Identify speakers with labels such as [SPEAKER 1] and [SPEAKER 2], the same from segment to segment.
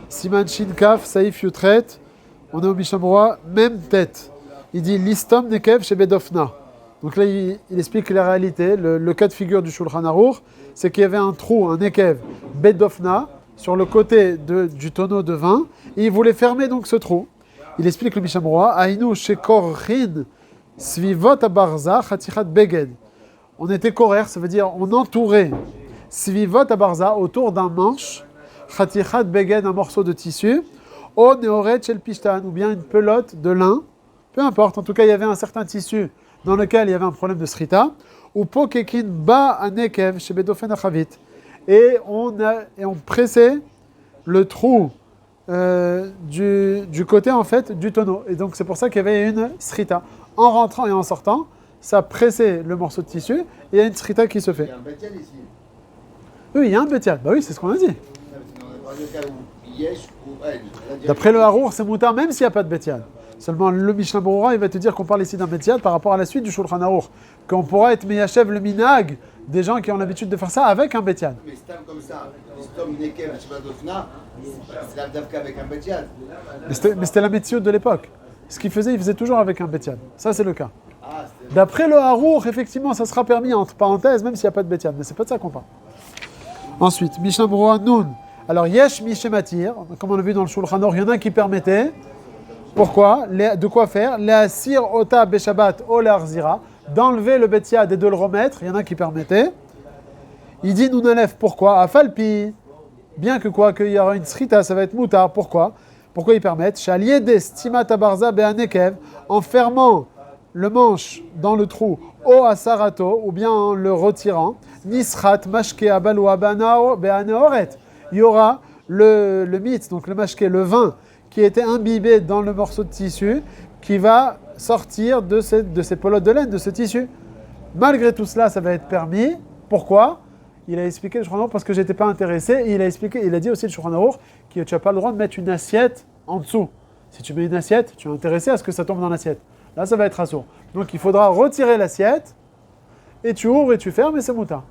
[SPEAKER 1] Siman Shin Kaf, Saïf Yutret, on est au Mishamroa, même tête. Il dit l'istom nekev chez Bedofna. Donc là, il explique la réalité, le cas de figure du Shulchan Aruch, c'est qu'il y avait un trou, un nekev, Bedofna, sur le côté du tonneau de vin, et il voulait fermer donc ce trou. Il explique le Mishamroa, Aïnou shekor rin svivot abarza chatichat beged. On était korer, ça veut dire on entourait svivot abarza autour d'un manche, chatichat beged, un morceau de tissu, o neoret shel pishtan, ou bien une pelote de lin, peu importe, en tout cas il y avait un certain tissu dans lequel il y avait un problème de srita, ou pokekin ba anekev chez bedofen achavit, et on pressait le trou du côté en fait du tonneau, et donc c'est pour ça qu'il y avait une srita. En rentrant et en sortant, ça pressait le morceau de tissu, et il y a une srita qui se fait.
[SPEAKER 2] Il y a un bétial ici.
[SPEAKER 1] Oui, il y a un bétial, bah oui, c'est ce qu'on a dit. D'après le Harour, c'est moutar même s'il n'y a pas de bétial. Seulement, le Mishnah Berurah, il va te dire qu'on parle ici d'un bétial par rapport à la suite du Shulchan Aruch. Qu'on pourra être meyachev le minag des gens qui ont l'habitude de faire ça avec un bétial.
[SPEAKER 2] Mais stam comme ça, stam nekev shebadofna, c'est la davka avec un bétial.
[SPEAKER 1] Mais c'était la méthode de l'époque. Ce qu'il faisait, il faisait toujours avec un bétial. Ça, c'est le cas. D'après le Harour, effectivement, ça sera permis entre parenthèses, même s'il n'y a pas de bétial. Mais c'est pas de ça qu'on parle. Ensuite, Mishnah Berurah Nun. Alors, yesh mishematir, comme on l'a vu dans le Shulchan Aruch, il y en a qui permettaient. Pourquoi? De quoi faire? Le'asir ota beshabat o le'arzira, d'enlever le bétiad et de le remettre. Il y en a qui permettaient. Il dit Nounalef, pourquoi? Afalpi, bien que quoi, qu'il y aura une srita, ça va être moutar. Pourquoi? Pourquoi ils permettent? Shaliede stimat abarza be'anekev, en fermant le manche dans le trou o asarato, ou bien en le retirant. Nisrat mashke abalua be'aneoret. Il y aura le mitz, donc le mashke, le vin, qui était imbibé dans le morceau de tissu, qui va sortir de ces pelotes de laine, de ce tissu. Malgré tout cela, ça va être permis. Pourquoi? Il a expliqué le Shulchan Aruch parce que je n'étais pas intéressé. Et il a dit aussi le Shulchan Aruch que tu n'as pas le droit de mettre une assiette en dessous. Si tu mets une assiette, tu es intéressé à ce que ça tombe dans l'assiette. Là, ça va être assourd. Donc il faudra retirer l'assiette, et tu ouvres et tu fermes, et c'est mouta.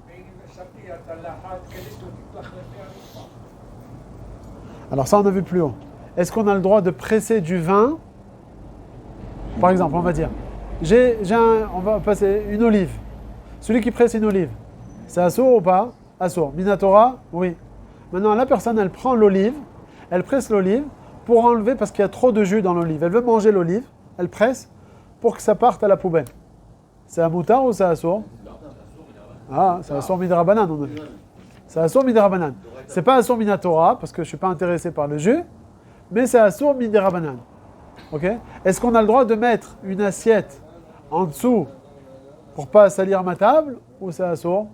[SPEAKER 1] Alors ça, on a vu plus haut. Est-ce qu'on a le droit de presser du vin? Par exemple, on va dire, on va passer une olive. Celui qui presse une olive, c'est assourd ou pas? Assourd. Minatora? Oui. Maintenant, la personne, elle prend l'olive, elle presse l'olive pour enlever, parce qu'il y a trop de jus dans l'olive. Elle veut manger l'olive, elle presse pour que ça parte à la poubelle. C'est un moutard ou c'est assourd? Ah, c'est assourd midrabanan, on a vu. C'est assourd midrabanan. C'est pas assourd minatora, parce que je ne suis pas intéressé par le jus, mais c'est assourd midrabanan. Ok? Est-ce qu'on a le droit de mettre une assiette en dessous pour pas salir ma table, ou c'est assourd?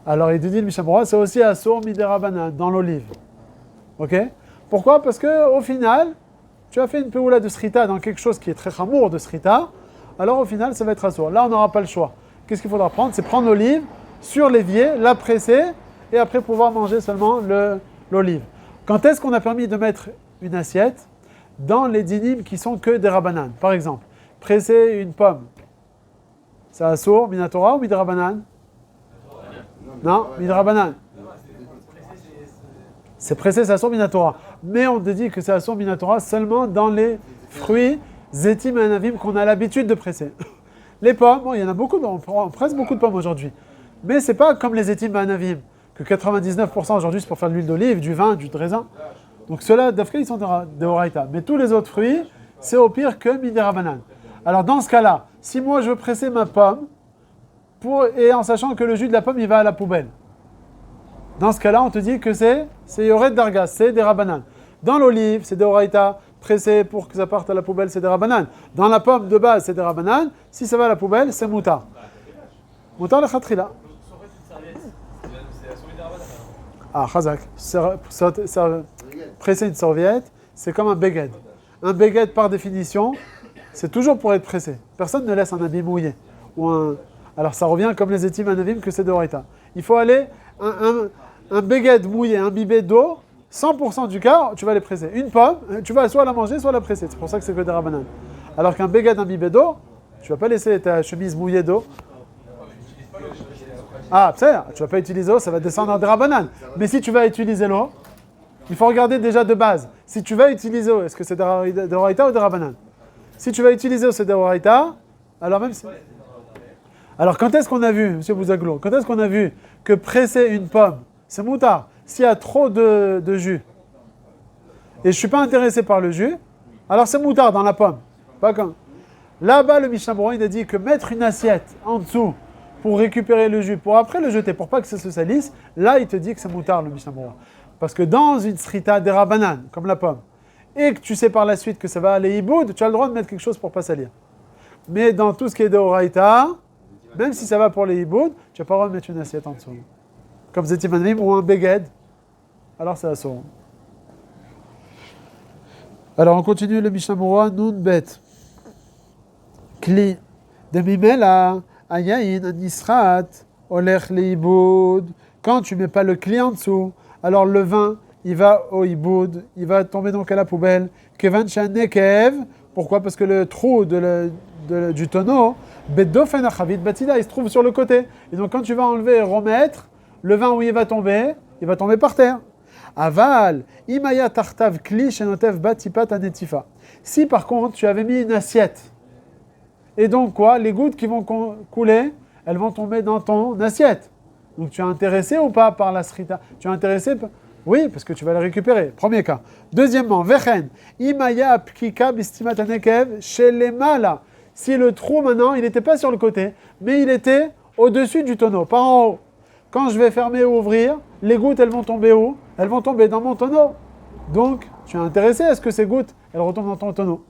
[SPEAKER 1] Alors il dit le Mishnah Berurah, c'est aussi assourd midrabanan, dans l'olive. Ok? Pourquoi? Parce que au final, tu as fait une peoula de srita dans quelque chose qui est très chamour de srita, alors au final, ça va être assourd. Là, on n'aura pas le choix. Qu'est-ce qu'il faudra prendre? C'est prendre l'olive sur l'évier, la presser, et après pouvoir manger seulement l'olive. Quand est-ce qu'on a permis de mettre une assiette? Dans les dinim qui sont que des rabanan. Par exemple, presser une pomme. C'est assourd, minatora ou midrabanan? Non, midrabanan. C'est pressé, c'est assourd, minatora. Mais on te dit que c'est assourd, minatora seulement dans les fruits zetim et anavim qu'on a l'habitude de presser. Les pommes, bon, il y en a beaucoup, on presse beaucoup de pommes aujourd'hui. Mais c'est pas comme les zetim et anavim, que 99% aujourd'hui c'est pour faire de l'huile d'olive, du vin, du raisin. Donc ceux-là, d'Afrique, ils sont de Horaïta. Mais tous les autres fruits, c'est au pire que midirabanan. Alors dans ce cas-là, si moi je veux presser ma pomme, et en sachant que le jus de la pomme, il va à la poubelle. Dans ce cas-là, on te dit que c'est yoret dargas, c'est des rabanan. Dans l'olive, c'est des Horaïta. Pressé pour que ça parte à la poubelle, c'est des rabanan. Dans la pomme de base, c'est des rabanan. Si ça va à la poubelle, c'est moutar. Moutar le khatrila. Ah, chazak. Presser une serviette, c'est comme un beged. Un beged, par définition, c'est toujours pour être pressé. Personne ne laisse un habit mouillé. Alors ça revient comme les étimes anavim que c'est de Horaïta. Il faut aller, un beged mouillé, imbibé d'eau, 100% du cas, tu vas les presser. Une pomme, tu vas soit la manger, soit la presser. C'est pour ça que c'est que des rabanan. Alors qu'un beged imbibé d'eau, tu ne vas pas laisser ta chemise mouillée d'eau. Ah, tu vas pas utiliser l'eau, ça va descendre en des rabanan. Mais si tu vas utiliser l'eau, Il faut regarder déjà de base. Si tu vas utiliser, est-ce que c'est de Horaïta ou de Rabbanan? Si tu vas utiliser c'est de Horaïta, alors même si... Alors quand est-ce qu'on a vu, M. Bouzaglo, quand est-ce qu'on a vu que presser une pomme, c'est moutard, s'il y a trop de jus, et je ne suis pas intéressé par le jus, alors c'est moutard dans la pomme. Pas quand. Là-bas, le Mishnah Berurah, il a dit que mettre une assiette en dessous pour récupérer le jus, pour après le jeter, pour pas que ça se salisse, là, il te dit que c'est moutard, le Mishnah Berurah. Parce que dans une srita des rabanan, comme la pomme, et que tu sais par la suite que ça va aller iboud, tu as le droit de mettre quelque chose pour pas salir. Mais dans tout ce qui est de Horaïta, même si ça va pour les iboud, tu n'as pas le droit de mettre une assiette en dessous. Comme Zetimanim ou un beged, alors c'est assourd. Alors on continue le Mishnah Berurah, Nun Bet. Kli. Demimela, Ayayin, Anisrat, Olech Leiboud. Quand tu ne mets pas le kli en dessous, alors le vin, il va au iboud, il va tomber donc à la poubelle. Kevan Shanekev. Pourquoi? Parce que le trou du tonneau, Bedofen Achavit Batida, il se trouve sur le côté. Et donc quand tu vas enlever et remettre, le vin où il va tomber par terre. Aval, Imaya Tartav Kli Shenotev Batipat Anetifa. Si par contre tu avais mis une assiette, et donc quoi? Les gouttes qui vont couler, elles vont tomber dans ton assiette. Donc tu es intéressé ou pas par la srita? Tu es intéressé? Oui, parce que tu vas la récupérer. Premier cas. Deuxièmement, Vechen, Imaya Pkika Bistimat Anekev Shelemala. Si le trou maintenant, il n'était pas sur le côté, mais il était au-dessus du tonneau, pas en haut. Quand je vais fermer ou ouvrir, les gouttes, elles vont tomber où? Elles vont tomber dans mon tonneau. Donc, tu es intéressé à ce que ces gouttes, elles retombent dans ton tonneau.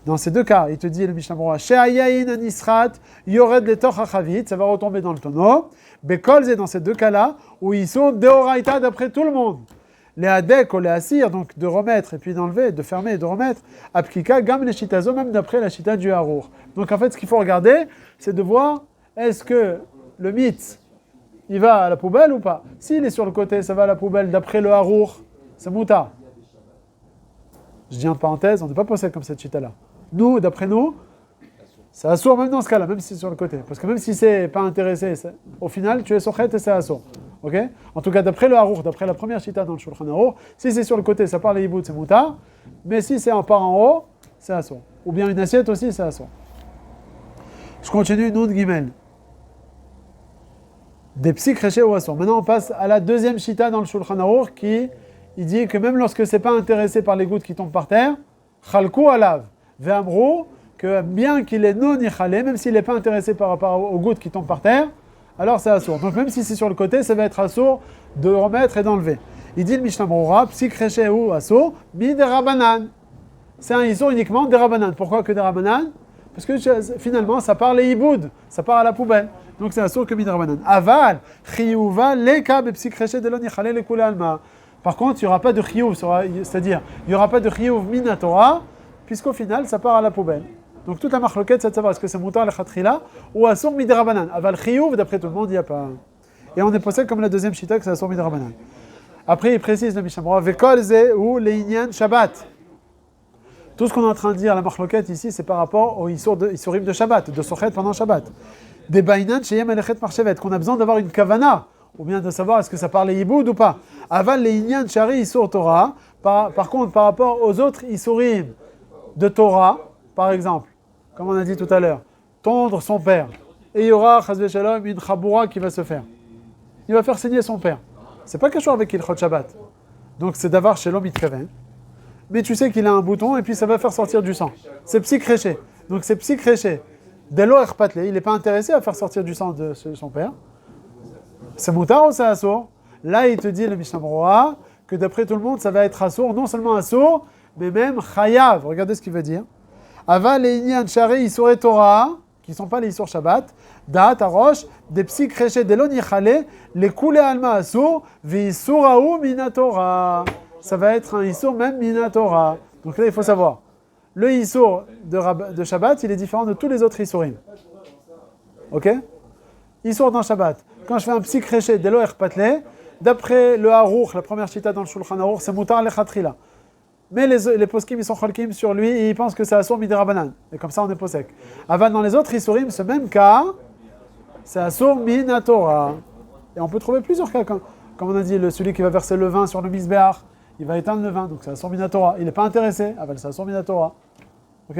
[SPEAKER 1] Dans ces deux cas, il te dit, le Mishnah Berurah, She'ayayin anisrat, yored letoch hachavit, ça va retomber dans le tonneau. Bekol, c'est dans ces deux cas-là, où ils sont deoraita d'après tout le monde. Les adek ou les asir, donc de remettre et puis d'enlever, de fermer et de remettre. Apkika, gam les shitazo, même d'après la chita du harour. Donc en fait, ce qu'il faut regarder, c'est de voir, est-ce que le mitz, il va à la poubelle ou pas? S'il est sur le côté, ça va à la poubelle d'après le harour, c'est mouta. Je dis en parenthèse, on n'est pas posé comme cette chita-là. Nous, d'après nous, c'est assourd même dans ce cas-là, même si c'est sur le côté. Parce que même si c'est pas intéressé, au final, tu es sochet et c'est assourd. Ok? En tout cas, d'après le harour, d'après la première chita dans le Shulchan Aruch, si c'est sur le côté, ça part les hiboud, c'est mouta. Mais si c'est en part en haut, c'est assourd. Ou bien une assiette aussi, c'est assourd. Je continue, Nun Gimel. Des psy créchés ou assourd. Maintenant, on passe à la deuxième chita dans le Shulchan Aruch qui il dit que même lorsque c'est pas intéressé par les gouttes qui tombent par terre, chalku alav, ve'amrou, que bien qu'il est non yichalé, même s'il n'est pas intéressé par rapport aux gouttes qui tombent par terre, alors c'est assourd. Donc même si c'est sur le côté, ça va être assourd de remettre et d'enlever. Il dit le Mishnah Berurah, psy créché ou assourd, mi des rabanan. C'est un issour uniquement des rabanan. Pourquoi que des rabanan? Parce que finalement, ça part les iboud, ça part à la poubelle. Donc c'est assourd que mi des rabanan. Aval, chiyuva, leka, be psy créché de l'on yichalé, le koule alma. Par contre, il n'y aura pas de chiyuv, c'est-à-dire, il n'y aura pas de chiyuv minatora, puisqu'au final, ça part à la poubelle. Donc toute la marloquette, c'est de savoir est-ce que c'est moutar le khatrila ou assour midirabanan. Aval chiyuv, d'après tout le monde, il n'y a pas. Et on est posé comme la deuxième chita que c'est assour midirabanan. Après, il précise le Mishnah Berurah, vekol ze ou leinyan Shabbat. Tout ce qu'on est en train de dire, la marloquette ici, c'est par rapport aux isurim de Shabbat, de sochet pendant Shabbat. Des bainan sheyem elechet marchevet, qu'on a besoin d'avoir une kavana, ou bien de savoir est-ce que ça parle Yiboud ou pas. Aval les Inyan Shari Isur Torah. Par contre, par rapport aux autres Isurim de Torah, par exemple, comme on a dit tout à l'heure, tondre son père, et il y aura, Chazve Shalom, une Chaboura qui va se faire. Il va faire saigner son père. C'est pas quelque chose avec Ilchot Shabbat. Donc c'est d'avoir Shalom Itkaven. Mais tu sais qu'il a un bouton et puis ça va faire sortir du sang. C'est psychréché. Donc c'est psychréché. Delo Erpatle, il n'est pas intéressé à faire sortir du sang de son père. C'est moutar ou c'est assourd? Là, il te dit, le Mishnah Berurah, que d'après tout le monde, ça va être assourd, non seulement assourd, mais même chayav. Regardez ce qu'il veut dire. Ava le'inyan shari isure Torah, qui ne sont pas les isur Shabbat, da'at arosh, des psy créchés de l'on yichale, les koule alma assourd, vi isurahu minatora. Ça va être un isur même minatora. Donc là, il faut savoir. Le isur de Shabbat, il est différent de tous les autres isurim. Ok? Isur dans Shabbat. Quand je fais un psy créché de l'oer patle, d'après le harour, la première chita dans le Shulchan Aruch, c'est moutar le khatrila. Mais les poskim, ils sont cholkim sur lui et ils pensent que c'est assour midirabanan. Et comme ça, on est posek. Avant, dans les autres isurim, ce même cas, c'est assour minatora. Et on peut trouver plusieurs cas. Comme on a dit, celui qui va verser le vin sur le misbéach, il va éteindre le vin, donc c'est Assur Minatora. Il n'est pas intéressé, c'est Assur Minatora. Ok?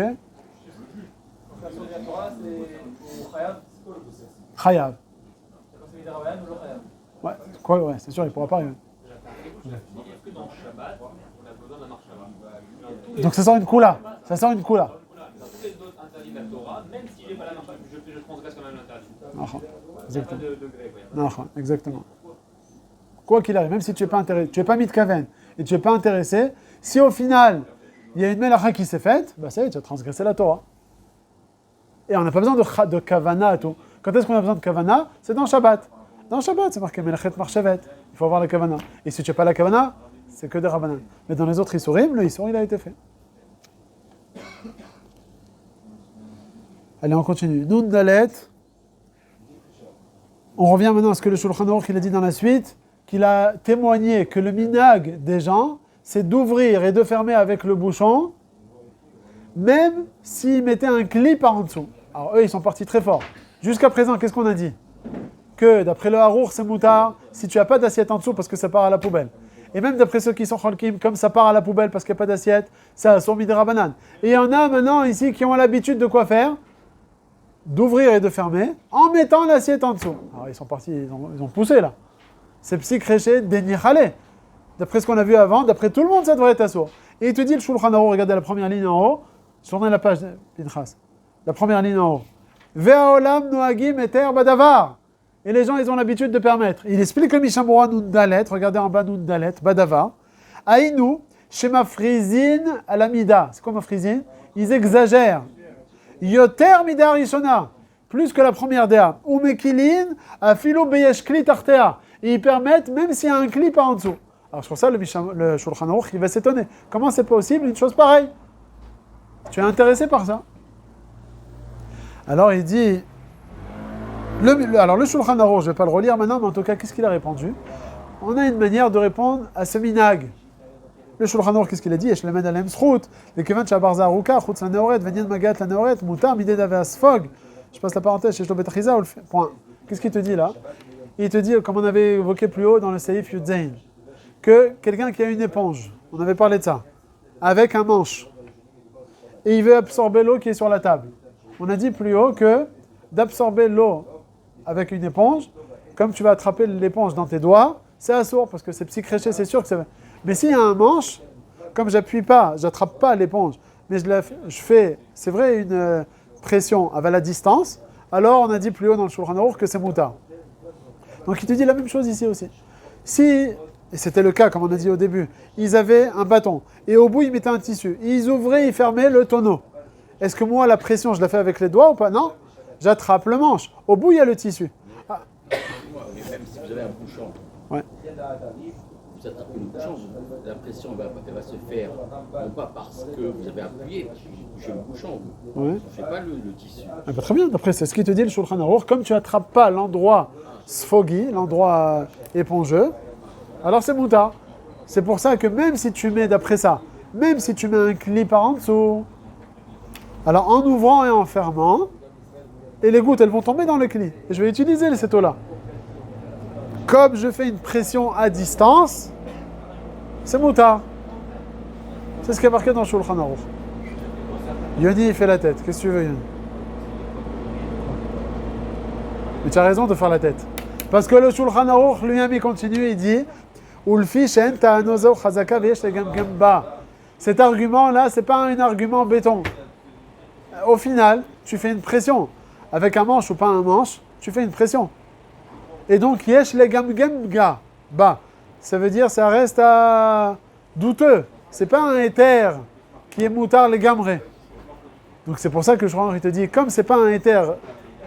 [SPEAKER 1] Chayav. Ouais, quoi, ouais, c'est sûr, il ne pourra pas arriver. Donc ça sort une coula. Ça sort une coula.
[SPEAKER 3] Même si j'ai pas la marche, je transgresse quand même l'interdit.
[SPEAKER 1] Exactement. Exactement. Quoi qu'il arrive, même si tu n'es pas intéressé, tu n'es pas mis de kaven et tu n'es pas intéressé, si au final il y a une melacha qui s'est faite, bah ça y est, tu as transgressé la Torah. Et on n'a pas besoin de kavana et tout. Quand est-ce qu'on a besoin de kavana? C'est dans Shabbat. Dans Shabbat, c'est marqué melachet marchevet. Il faut avoir la kavana. Et si tu n'as pas la kavana, c'est que des rabbanan. Mais dans les autres isurim, le isur il a été fait. Allez, on continue. Nun dalet. On revient maintenant à ce que le Shulchan Aruch il a dit dans la suite, qu'il a témoigné que le minag des gens, c'est d'ouvrir et de fermer avec le bouchon, même s'ils mettaient un clip en dessous. Alors eux, ils sont partis très fort. Jusqu'à présent, qu'est-ce qu'on a dit? Que d'après le Harour, c'est moutard, si tu n'as pas d'assiette en dessous parce que ça part à la poubelle. Et même d'après ceux qui sont cholkim, comme ça part à la poubelle parce qu'il n'y a pas d'assiette, ça a son midera banane. Et il y en a maintenant ici qui ont l'habitude de quoi faire? D'ouvrir et de fermer en mettant l'assiette en dessous. Alors ils sont partis, ils ont poussé là. C'est psychréché d'énirale. D'après ce qu'on a vu avant, d'après tout le monde, ça devrait être assourd. Et il te dit le Shulchan Aruch, regardez la première ligne en haut, tournez la page Pinchas. La première ligne en haut. Ve'olam noagim eter badavar. Et les gens, ils ont l'habitude de permettre. Il explique le Mishamura Nun Dalet, regardez en bas Nun Dalet, badavar. Aïnou, shema frizin alamida. C'est quoi ma frizin? Ils exagèrent. Yoter mida rishona, plus que la première déa. Ou mekilin afilo beyesh kli tartea. Et ils permettent même s'il y a un clip en dessous. Alors sur ça, le Shulchan Aruch, il va s'étonner. Comment c'est possible une chose pareille? Tu es intéressé par ça? Alors il dit... Alors le Shulchan Aruch, je ne vais pas le relire maintenant, mais en tout cas, qu'est-ce qu'il a répondu? On a une manière de répondre à ce minag. Le Shulchan Aruch, qu'est-ce qu'il a dit? Je passe la parenthèse, point. Qu'est-ce qu'il te dit là? Il te dit, comme on avait évoqué plus haut dans le Seif Yudzain, que quelqu'un qui a une éponge, on avait parlé de ça, avec un manche, et il veut absorber l'eau qui est sur la table. On a dit plus haut que d'absorber l'eau avec une éponge, comme tu vas attraper l'éponge dans tes doigts, c'est assourd, parce que c'est psychréché, c'est sûr que c'est... Mais s'il y a un manche, comme j'attrape pas l'éponge, mais je fais, c'est vrai, une pression à la distance, alors on a dit plus haut dans le Shulchan Aruch que c'est moutard. Donc il te dit la même chose ici aussi. Si, et c'était le cas comme on a dit au début, ils avaient un bâton, et au bout ils mettaient un tissu, ils ouvraient, ils fermaient le tonneau. Est-ce que moi la pression je la fais avec les doigts ou pas? Non, j'attrape le manche. Au bout il y a le tissu. Ah.
[SPEAKER 4] Même si vous avez un bouchon,
[SPEAKER 1] Ouais.
[SPEAKER 4] vous attrapez le bouchon, la pression elle va se faire, non pas parce que vous avez appuyé, parce que vous touchez le bouchon, vous ne touchez pas le tissu.
[SPEAKER 1] Ah bah très bien, d'après c'est ce qu'il te dit le Shulchan Aruch, comme tu attrapes pas l'endroit sfogi, l'endroit épongeux, alors c'est moutard. C'est pour ça que même si tu mets, d'après ça, même si tu mets un clip en dessous, alors en ouvrant et en fermant, et les gouttes elles vont tomber dans le clip. Et je vais utiliser cette eau-là. Comme je fais une pression à distance, c'est moutard. C'est ce qui est marqué dans le Shulchan Aruch. Yoni il fait la tête. Qu'est-ce que tu veux, Yoni? Mais tu as raison de faire la tête. Parce que le Shulchan Aruch lui-même il continue, il dit cet argument-là, c'est pas un argument béton. Au final, tu fais une pression. Avec un manche ou pas un manche, tu fais une pression. Et donc, yesh le gam ga ba. Ça veut dire ça reste à douteux. C'est pas un éther qui est moutard le gamré. Donc c'est pour ça que le Shulchan Aruch te dit, comme c'est pas un éther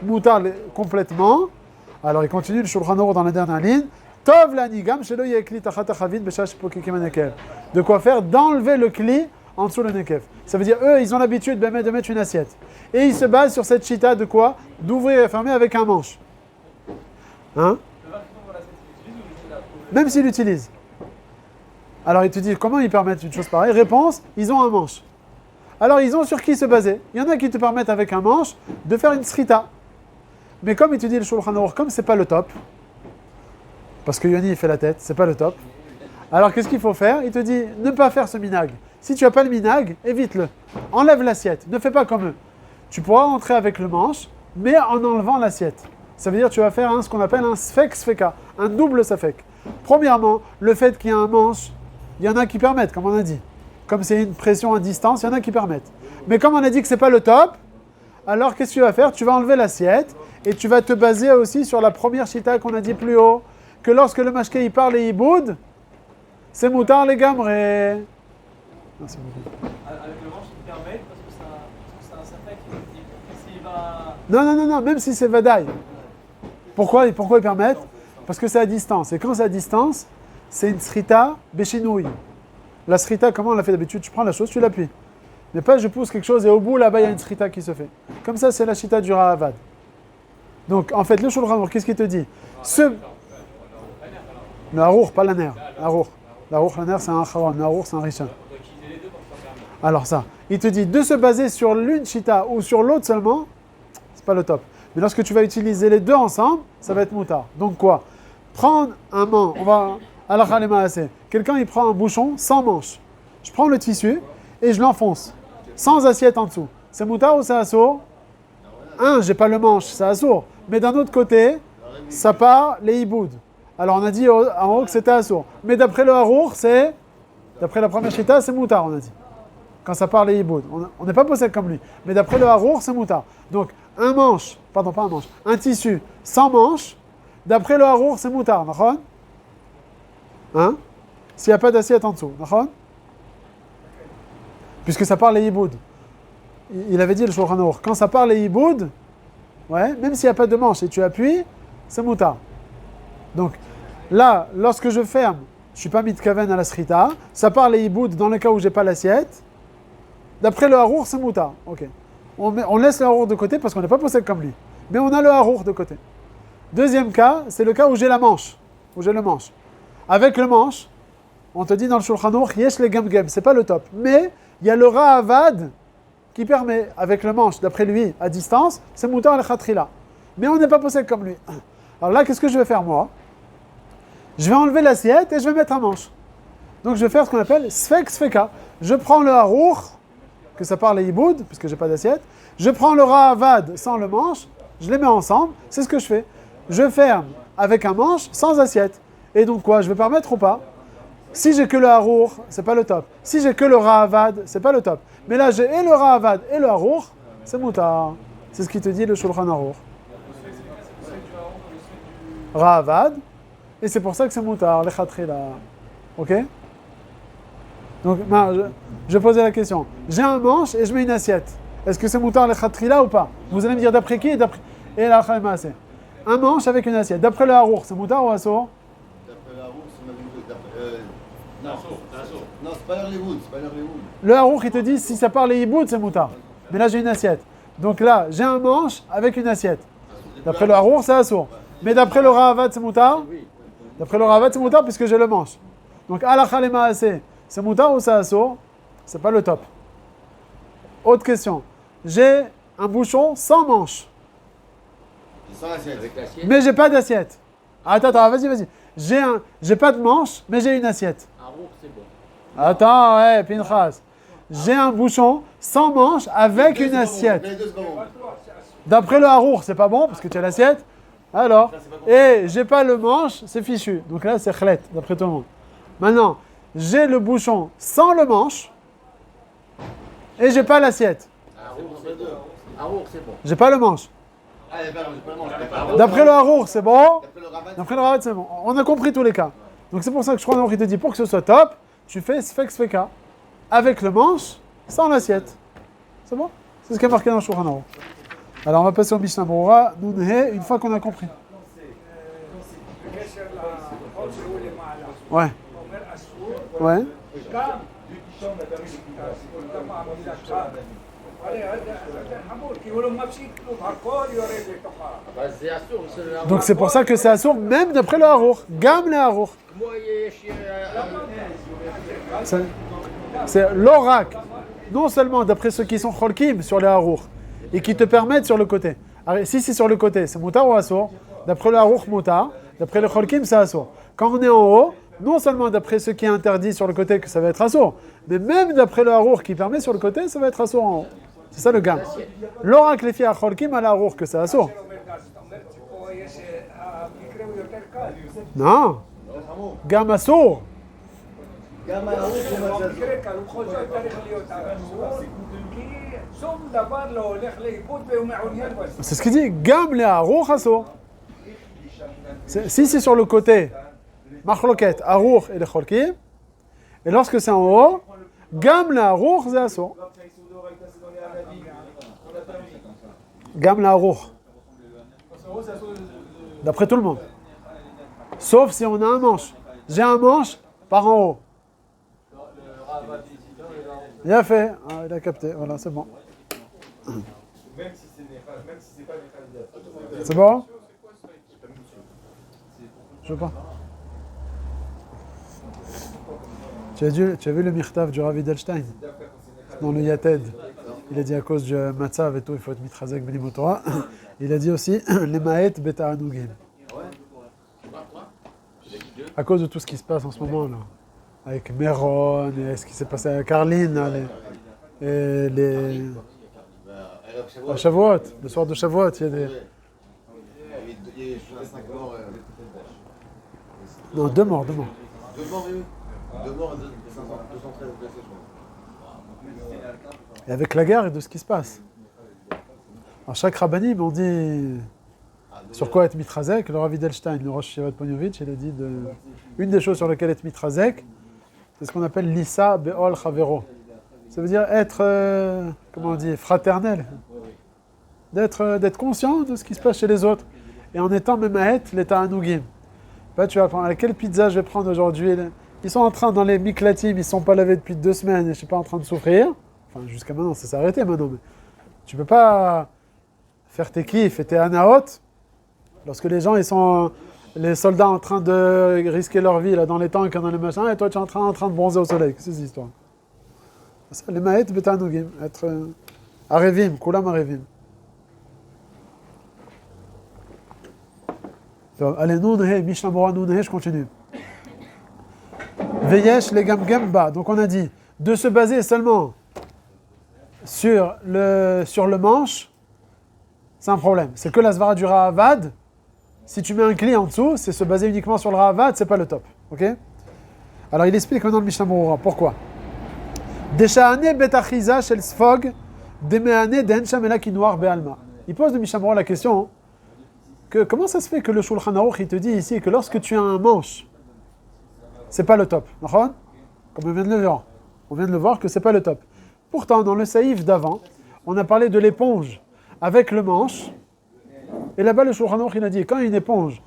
[SPEAKER 1] moutard complètement, alors il continue le Shulchan Aruch dans la dernière ligne. Tov lanigam shelo yekli tachat achavit beshash pokikim nekev. De quoi faire? D'enlever le cli en dessous le nekev. Ça veut dire, eux, ils ont l'habitude de mettre une assiette. Et ils se basent sur cette chita de quoi? D'ouvrir et fermer avec un manche. Hein? Même s'ils l'utilisent. Alors ils te disent, comment ils permettent une chose pareille? Réponse, ils ont un manche. Alors ils ont sur qui se baser? Il y en a qui te permettent avec un manche de faire une srita. Mais comme il te dit le Shulchan Aruch, comme c'est pas le top, parce que Yoni il fait la tête, c'est pas le top, Alors qu'est-ce qu'il faut faire? Il te dit ne pas faire ce minag. Si tu n'as pas le minag, évite-le. Enlève l'assiette, ne fais pas comme eux. Tu pourras entrer avec le manche, mais en enlevant l'assiette. Ça veut dire que tu vas faire ce qu'on appelle un sfek sfeka, un double safek. Premièrement, le fait qu'il y a un manche, il y en a qui permettent, comme on a dit. Comme c'est une pression à distance, il y en a qui permettent. Mais comme on a dit que ce n'est pas le top, alors qu'est-ce que tu vas faire? Tu vas enlever l'assiette et tu vas te baser aussi sur la première chita qu'on a dit plus haut, que lorsque le mashké il parle et il boude, c'est moutar les gamrés. Merci beaucoup.
[SPEAKER 3] Avec le manche, il permet, parce que c'est un safek, s'il va...
[SPEAKER 1] Non, même si c'est vadaï. Pourquoi ils permettent? Parce que c'est à distance. Et quand c'est à distance, c'est une srita béchinouille. La srita, comment on l'a fait d'habitude? Tu prends la chose, tu l'appuies. Mais pas je pousse quelque chose et au bout, là-bas, il y a une srita qui se fait. Comme ça, c'est la chita du Ra'avad. Donc, en fait, le Shulchan Aruch, qu'est-ce qu'il te dit? Le harour, pas la ner. Harour. La ner, c'est un charon. Le harour, c'est un rishon. Alors ça, il te dit de se baser sur l'une chita ou sur l'autre seulement, c'est pas le top. Mais lorsque tu vas utiliser les deux ensemble, ça va être moutar. Donc quoi? Prendre un manche, on va à la khalema assez. Quelqu'un il prend un bouchon sans manche. Je prends le tissu et je l'enfonce, sans assiette en dessous. C'est moutar ou c'est assour? J'ai pas le manche, c'est assour. Mais d'un autre côté, ça part les hiboud. Alors on a dit en haut que c'était assour. Mais d'après le harour, d'après la première chita, c'est moutar, on a dit. Quand ça parle les hiboud. On n'est pas possède comme lui. Mais d'après le harour, c'est moutar. Donc, un tissu sans manche, d'après le harour, c'est moutar. D'accord? Hein? S'il n'y a pas d'assiette en dessous. D'accord? Puisque ça parle les hiboud. Il avait dit le Shulchan Aruch. Quand ça parle les hiboud, même s'il n'y a pas de manche et tu appuies, c'est moutar. Donc, là, lorsque je ferme, je ne suis pas mitkaven à la srita, ça parle les hiboud dans le cas où je n'ai pas l'assiette. D'après le harour, c'est moutar. Ok. On laisse le harour de côté parce qu'on n'est pas possède comme lui. Mais on a le harour de côté. Deuxième cas, c'est le cas où j'ai la manche. Où j'ai le manche. Avec le manche, on te dit dans le Shulchan Aruch, yesh le gem. C'est pas le top. Mais il y a le ra'avad qui permet, avec le manche, d'après lui, à distance, c'est moutar al-khatrila. Mais on n'est pas possède comme lui. Alors là, qu'est-ce que je vais faire moi? Je vais enlever l'assiette et je vais mettre un manche. Donc je vais faire ce qu'on appelle sfek sfeka. Je prends le harour, que ça parle les hiboud, puisque j'ai pas d'assiette. Je prends le ra'avad sans le manche, je les mets ensemble, c'est ce que je fais. Je ferme avec un manche sans assiette. Et donc quoi, je vais permettre ou pas? Si j'ai que le harour, c'est pas le top. Si j'ai que le ra'avad, c'est pas le top. Mais là, j'ai et le ra'avad et le harour, c'est moutar. C'est ce qui te dit le Shulchan Aruch. Ra'avad, et c'est pour ça que c'est moutar, les khatrila. Ok? Donc, je posais la question. J'ai un manche et je mets une assiette. Est-ce que c'est moutar les khatrila ou pas? Vous allez me dire d'après qui et la khalema c'est. Un manche avec une assiette. D'après le harour, c'est moutar ou assour?
[SPEAKER 2] D'après la roue, non, c'est pas leur hiboud,
[SPEAKER 1] Le harour, il te dit si ça parle les hiboud, c'est moutar. Mais là, j'ai une assiette. Donc là, j'ai un manche avec une assiette. D'après le harour, c'est assour. Mais d'après le ra'avad, c'est moutar? D'après le ra'avad, c'est moutar puisque j'ai le manche. Donc, à la khalema c'est moutar ou c'est assour? C'est pas le top. Autre question. J'ai un bouchon sans manche.
[SPEAKER 2] Sans assiette.
[SPEAKER 1] Mais j'ai pas d'assiette. Attends, vas-y. J'ai pas de manche, mais j'ai une assiette.
[SPEAKER 4] Harour, c'est bon.
[SPEAKER 1] Attends, Pinchas. J'ai un bouchon sans manche avec une assiette. D'après le harour, c'est pas bon parce que tu as l'assiette. Alors, et j'ai pas le manche, c'est fichu. Donc là, c'est khlet, d'après tout le monde. Maintenant, j'ai le bouchon sans le manche et j'ai pas l'assiette.
[SPEAKER 4] Harour, c'est bon.
[SPEAKER 1] J'ai pas le manche. D'après le harour, c'est bon. D'après le ra'avad, c'est bon. On a compris tous les cas. Donc c'est pour ça que je crois qu'il te dit pour que ce soit top, tu fais sfek sfeka avec le manche sans l'assiette. C'est bon? C'est ce qui est marqué dans le Shulchan Aruch. Alors on va passer au Mishnah Berurah, Nunhe, une fois qu'on a compris. Ouais. Donc c'est pour ça que c'est assour même d'après le harour. Gam le harour. C'est l'oracle. Non seulement d'après ceux qui sont cholkim sur le harour et qui te permettent sur le côté. Alors, si c'est sur le côté, c'est moutar ou assour? D'après le harour, moutar. D'après le cholkim, c'est assour. Quand on est en haut, non seulement d'après ce qui est interdit sur le côté que ça va être assourd, mais même d'après le harour qui permet sur le côté, ça va être assourd en haut. C'est ça le gam. L'orak les filles à cholkim à la harour que c'est assourd. Non. Gam assourd.
[SPEAKER 2] גם ההוא כמו שזה.
[SPEAKER 5] במקרה כלוחות זה צריך להיות אסור, כי שום דבר לא הולך לאיבוד והוא מעוניין בזה.
[SPEAKER 1] C'est ce qu'il dit. Gam le harour assourd. Si c'est sur le côté, machloket, harour et le cholkim, et lorsque c'est en haut, gam le harour c'est assourd. Gam le harour. D'après tout le monde. Sauf si on a un manche. J'ai un manche par en haut. Bien fait. Ah, il a capté. Voilà, c'est bon. C'est bon? Je veux pas. Tu as vu le mirtav du Rav Edelstein dans le Yated? Il a dit à cause du matzav et tout, il faut être mitrazek b'limut Torah. Il a dit aussi les maet beta anugim. À cause de tout ce qui se passe en ce moment là, avec Meron et ce qui s'est passé avec Carline et les à Shavuot, le soir de Shavuot, il y a des
[SPEAKER 2] Il y a 5 morts.
[SPEAKER 1] non, deux morts.
[SPEAKER 2] 2 morts, oui. 2 morts et 213 blessés, je crois.
[SPEAKER 1] Et avec la guerre et de ce qui se passe. Alors chaque rabbanim on dit sur quoi être mitrazek. Le Rav Edelstein, le Rosh Yeshivat Ponyovitch, il a dit une des choses sur lesquelles être mitrazek, c'est ce qu'on appelle l'issa be'ol chavero. Ça veut dire être, comment on dit, fraternel. D'être conscient de ce qui se passe chez les autres. Et en étant memaet, l'état anugim. Bah, tu vas prendre, quelle pizza je vais prendre aujourd'hui? Ils sont en train, dans les miklatim, ils ne sont pas lavés depuis 2 semaines et je ne suis pas en train de souffrir. Enfin, jusqu'à maintenant, ça s'est arrêté maintenant. Mais tu ne peux pas faire tes kiffs et tes anaot lorsque les gens, les soldats en train de risquer leur vie là, dans les tanks, dans les machins, et toi tu es en train de bronzer au soleil. Qu'est-ce que c'est cette histoire? Ça, les maït betanugim, être arevim, kulam arevim. Allez, Nounhe, Mishnah Mora Nounhe, je continue. Veyesh le gamgemba. Donc on a dit de se baser seulement sur le manche, c'est un problème. C'est que la svara du Rahavad. Si tu mets un cli en dessous, c'est se baser uniquement sur le Rahavad, c'est pas le top. Ok? Alors il explique maintenant le Mishnah Mora. Pourquoi? Desha'ane betachiza shel sfog, demeane dencha melaki noir be'alma. Il pose le Mishnah Mora la question. Comment ça se fait que le Shulchan Aruch il te dit ici que lorsque tu as un manche, c'est pas le top, comme on vient de le voir. On vient de le voir que c'est pas le top. Pourtant, dans le saïf d'avant, on a parlé de l'éponge avec le manche. Et là-bas, le Shulchan Aruch il a dit quand il y a une éponge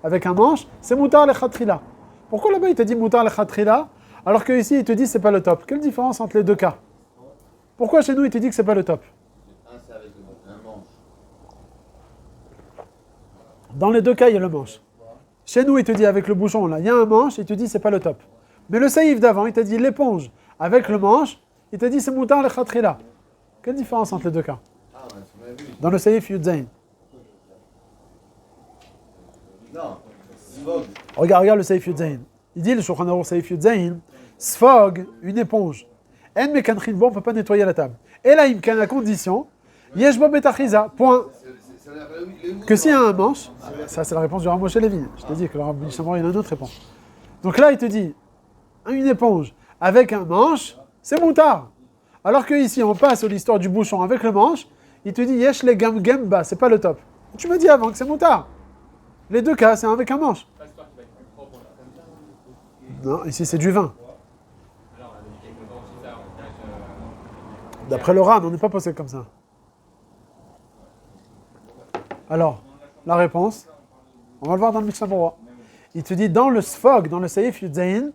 [SPEAKER 1] avec un manche, c'est mutar lechatrila. Pourquoi là-bas il te dit mutar lechatrila alors qu'ici il te dit c'est pas le top? Quelle différence entre les deux cas? Pourquoi chez nous il te dit que c'est pas le top? Dans les deux cas, il y a le manche. Chez nous, il te dit avec le bouchon, là, il y a un manche, il te dit c'est pas le top. Mais le saïf d'avant, il t'a dit l'éponge avec le manche, il t'a dit c'est moutar le khatrila. Quelle différence entre les deux cas? Dans le saïf Yudzain.
[SPEAKER 2] Non, Sfog.
[SPEAKER 1] Regarde le saïf Yudzain. Il dit le Shulchan Aruch saïf Yudzain, Sfog, une éponge. En mekanchin, bon, on peut pas nettoyer la table. Et là, il me à condition, yeshbo betachiza, point. Que s'il y a un manche, ça c'est la réponse du Rav Moshe Levi. Je t'ai dit que le Rav Mishnah Mora, il a une autre réponse. Donc là, il te dit, une éponge avec un manche, c'est moutard. Alors que ici, on passe à l'histoire du bouchon avec le manche, il te dit, yesh le gam gemba, c'est pas le top. Tu me dis avant que c'est moutard. Les deux cas, c'est un avec un manche. Non, ici c'est du vin. D'après le Ran, on n'est pas posé comme ça. Alors, la réponse, on va le voir dans le Mishnah Mora. Il te dit, dans le Sfog, dans le Saïf Yudzaïn,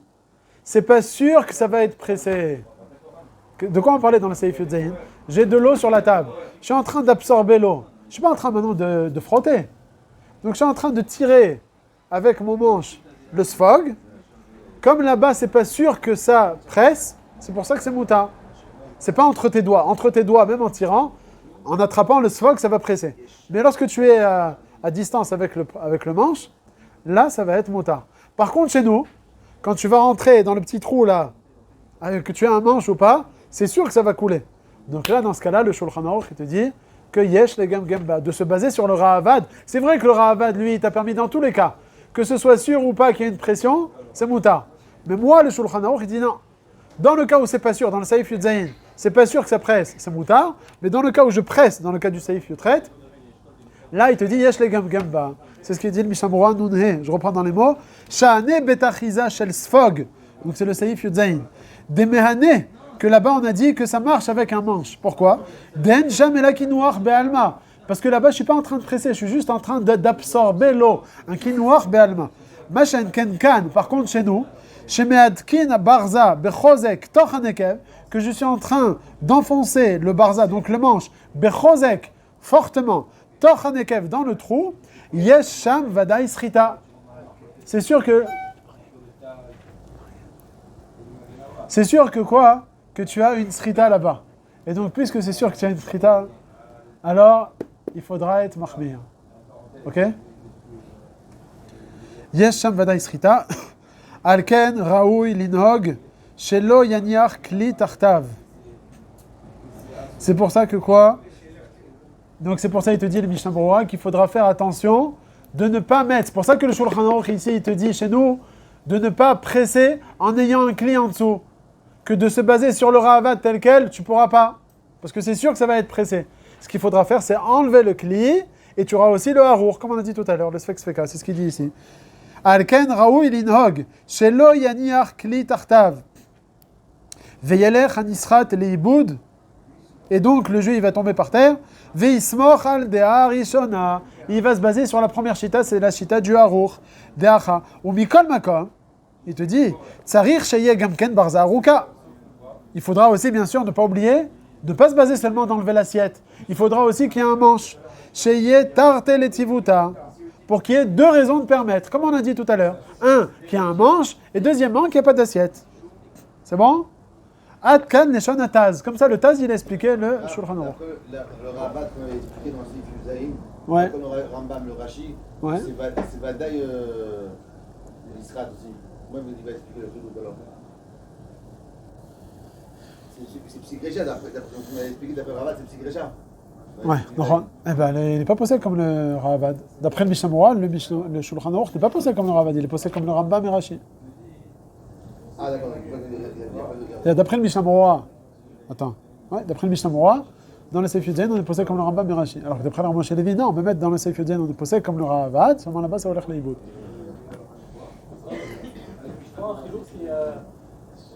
[SPEAKER 1] c'est pas sûr que ça va être pressé. De quoi on parlait dans le Saïf Yudzaïn? J'ai de l'eau sur la table. Je suis en train d'absorber l'eau. Je ne suis pas en train maintenant de frotter. Donc je suis en train de tirer avec mon manche le Sfog. Comme là-bas, c'est pas sûr que ça presse, c'est pour ça que c'est moutard. C'est pas entre tes doigts. Entre tes doigts, même en tirant, en attrapant le sfog, ça va presser. Mais lorsque tu es à distance avec le manche, là, ça va être moutard. Par contre, chez nous, quand tu vas rentrer dans le petit trou là, que tu as un manche ou pas, c'est sûr que ça va couler. Donc là, dans ce cas-là, le Shulchan Aruch, il te dit que yesh legam gemba, de se baser sur le Ra'avad. C'est vrai que le Ra'avad, lui, il t'a permis dans tous les cas, que ce soit sûr ou pas qu'il y ait une pression, c'est moutar. Mais moi, le Shulchan Aruch, il dit non. Dans le cas où c'est pas sûr, dans le Saïf Yudzaïn, c'est pas sûr que ça presse, c'est moutar. Mais dans le cas où je presse, dans le cas du Saïf Yutret, là, il te dit yesh legam gemba. C'est ce qu'il dit le Mishamura Nunhe. Je reprends dans les mots. Sha'ane betachiza shel sfog. Donc c'est le Saïf Yudzaïn. Des mehane, que là-bas on a dit que ça marche avec un manche. Pourquoi? Den jamela kinouach be'alma. Parce que là-bas je suis pas en train de presser, je suis juste en train d'absorber l'eau. Un kinouach be'alma. Mashen ken kan. Par contre chez nous, chez meadkin barza bechozek toch hanekev, que je suis en train d'enfoncer le barza, donc le manche, bechozek, fortement, toch hanekev, dans le trou, yesh sham vadai srita. C'est sûr que quoi? Que tu as une srita là-bas. Et donc, puisque c'est sûr que tu as une srita, alors il faudra être mahmir. Ok? Yesh sham vadai srita. Alken raoui linhog shelo yaniach kli tartav. C'est pour ça que quoi? Donc c'est pour ça il te dit le Mishnah Berurah qu'il faudra faire attention de ne pas mettre. C'est pour ça que le Shulchan Aruch ici il te dit chez nous de ne pas presser en ayant un kli en dessous. Que de se baser sur le Ra'avad tel quel, tu ne pourras pas. Parce que c'est sûr que ça va être pressé. Ce qu'il faudra faire, c'est enlever le kli, et tu auras aussi le harour, comme on a dit tout à l'heure, le sfek sfeka, c'est ce qu'il dit ici. Alken raoui linhog, shelo yaniach kli tartav, veyelech anisrat leiboud, et donc le jeu il va tomber par terre, veismoch al dea rishona, il va se baser sur la première shita, c'est la shita du harour, deacha, ou mikol makom. Il te dit, Tsarir sheye gamken barza aruka. Il faudra aussi, bien sûr, ne pas oublier, de ne pas se baser seulement d'enlever l'assiette. Il faudra aussi qu'il y ait un manche. Sheye tarte letivuta. Pour qu'il y ait deux raisons de permettre. Comme on a dit tout à l'heure. Un, qu'il y ait un manche. Et deuxièmement, qu'il n'y ait pas d'assiette. C'est bon? Adkan neshon ataz. Comme ça, le taz, il a expliqué le Shulchan Aruch.
[SPEAKER 2] Le rabat qu'on avait expliqué dans le Sif Yuzaïn,
[SPEAKER 1] Ouais.
[SPEAKER 2] comme le Rambam, le Rashi,
[SPEAKER 1] Ouais.
[SPEAKER 2] c'est Vadaï l'Israt aussi. Moi, il va expliquer le truc tout à l'heure. C'est Psygrécha, d'après on m'avait expliqué d'après Rabat, c'est Psygrécha.
[SPEAKER 1] Ouais, non, eh ben, il n'est pas posé comme le Ravad. D'après le Mishnah Berurah, le Shulchan Aruch n'est pas posé comme le Ravad, il est posé comme le Rambam et Rashi.
[SPEAKER 2] Ah, d'accord.
[SPEAKER 1] D'après le Mishnah Berurah, attends, ouais, d'après le Mishnah Berurah, dans le Seif Yudzaïn, on est posé comme le Rambam et Rashi. Alors que d'après le Ramoshe Levi, non, on peut mettre dans le Seif Yudzaïn, on est posé comme le Ravad, seulement là-bas, ça va l'air leiboud.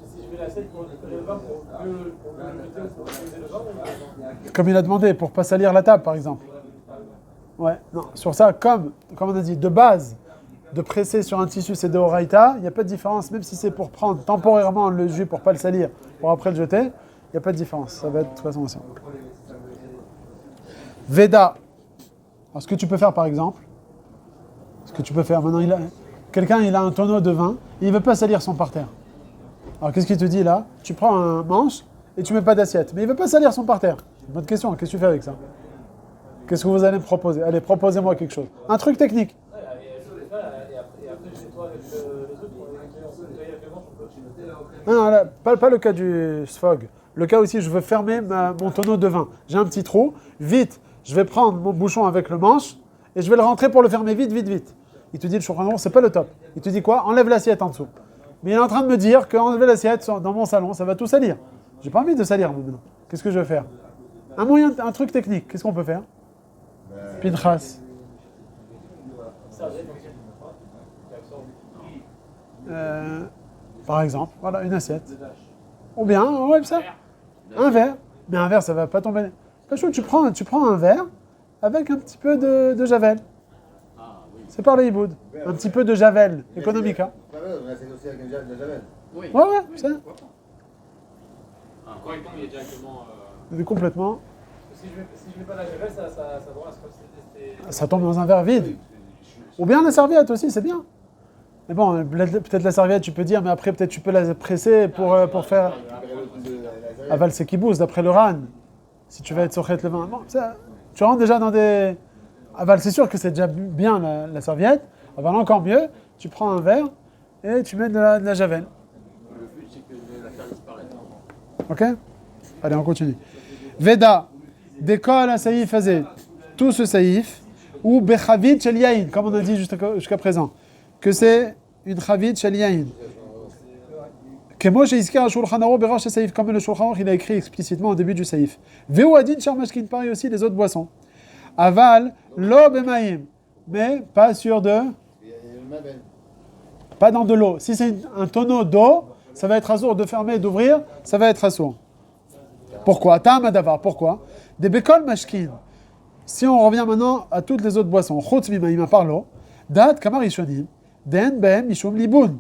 [SPEAKER 3] Si je mets l'assiette pour récupérer le vin, pour mieux le jeter ou pour utiliser le vin, ou...
[SPEAKER 1] Comme il a demandé, pour pas salir la table, par exemple. Ouais, non, sur ça, comme on a dit, de base, de presser sur un tissu, c'est de Horaïta, il n'y a pas de différence, même si c'est pour prendre temporairement le jus pour pas le salir, pour après le jeter, il n'y a pas de différence, ça va être de toute façon aussi. Veda. Alors, ce que tu peux faire, par exemple, maintenant, quelqu'un il a un tonneau de vin, et il ne veut pas salir son parterre. Alors qu'est-ce qu'il te dit là? Tu prends un manche et tu mets pas d'assiette. Mais il ne veut pas salir son parterre. Bonne question, qu'est-ce que tu fais avec ça? Qu'est-ce que vous allez me proposer? Allez, proposez-moi quelque chose. Un truc technique.
[SPEAKER 3] Et après, je nettoie avec le truc pour nettoyer avec le manche.
[SPEAKER 1] Non, là, pas le cas du sfog. Le cas aussi, je veux fermer mon tonneau de vin. J'ai un petit trou. Vite, je vais prendre mon bouchon avec le manche et je vais le rentrer pour le fermer vite, vite, vite. Il te dit le Shulchan Aruch, c'est pas le top. Il te dit quoi? Enlève l'assiette en dessous. Mais il est en train de me dire qu'enlever l'assiette dans mon salon, ça va tout salir. J'ai pas envie de salir maintenant. Qu'est-ce que je vais faire? Un truc technique. Qu'est-ce qu'on peut faire? Pinchas. Par exemple, voilà, une assiette. Ou bien, ouais, ça. Un verre. Mais un verre, ça va pas tomber. Tu prends un verre avec un petit peu de javel. C'est par le hiboud. Un petit peu de javel, économique. Hein.
[SPEAKER 2] On a aussi avec de Javel.
[SPEAKER 4] Oui.
[SPEAKER 1] Ouais, ça.
[SPEAKER 3] Quand il tombe, il est directement...
[SPEAKER 1] Complètement.
[SPEAKER 3] Si je mets pas la javel, ça brasse comme si c'était...
[SPEAKER 1] Ça tombe dans un verre vide. Ou bien la serviette aussi, c'est bien. Mais bon, peut-être la serviette, tu peux dire, mais après, peut-être tu peux la presser pour faire... Aval, c'est kibbouz, d'après le Ran. Si tu vas être sochet le vin. Bon, ça, tu rentres déjà dans des... Aval, c'est sûr que c'est déjà bien la serviette. Aval, encore mieux, tu prends un verre et tu mets de la javel.
[SPEAKER 4] Le but, c'est que de la faire disparaître.
[SPEAKER 1] Ok? Allez, on continue. Veda, décolle à saïf azé, tout ce saïf, ou bechavit shel yain, comme on a dit jusqu'à présent, que c'est une chavit shel yain. Comme le Shulchan Aruch, il a écrit explicitement au début du saïf. Veu adin shar mashkin, pareil aussi les autres boissons. Aval, lo bemaim, mais pas sur de... Pas dans de l'eau. Si c'est un tonneau d'eau, ça va être assourd de fermer et d'ouvrir, ça va être assourd. Pourquoi? Ta'am adavar, pourquoi? Des bekol mashkin. Si on revient maintenant à toutes les autres boissons, chutz mimaim, à part l'eau, dat kamar rishonim, den behem mishum liboun.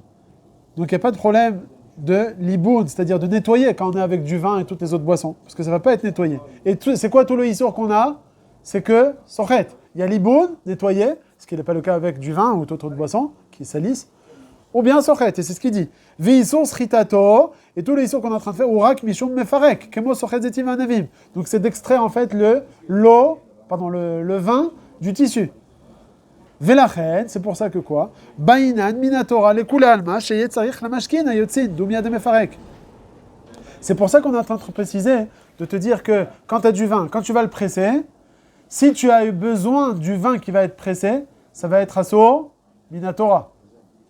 [SPEAKER 1] Donc il n'y a pas de problème de liboun, c'est-à-dire de nettoyer quand on est avec du vin et toutes les autres boissons, parce que ça ne va pas être nettoyé. Et c'est quoi tout le issour qu'on a? C'est que, sochet, il y a liboun, nettoyé, ce qui n'est pas le cas avec du vin ou toute autre boisson, qui salissent, ou bien sochet, et c'est ce qu'il dit. Veissour sritato, et tous les issours qu'on est en train de faire, urak mishum mefarek, kemo sochet zetim anavim. Donc c'est d'extraire en fait le vin du tissu. Velachen, c'est pour ça que quoi? Bainan minatora lekula alma sheyet tzarich lamashkin ayotzin dumia de mefarek. C'est pour ça qu'on est en train de te préciser, de te dire que quand tu as du vin, quand tu vas le presser, si tu as eu besoin du vin qui va être pressé, ça va être asso minatora.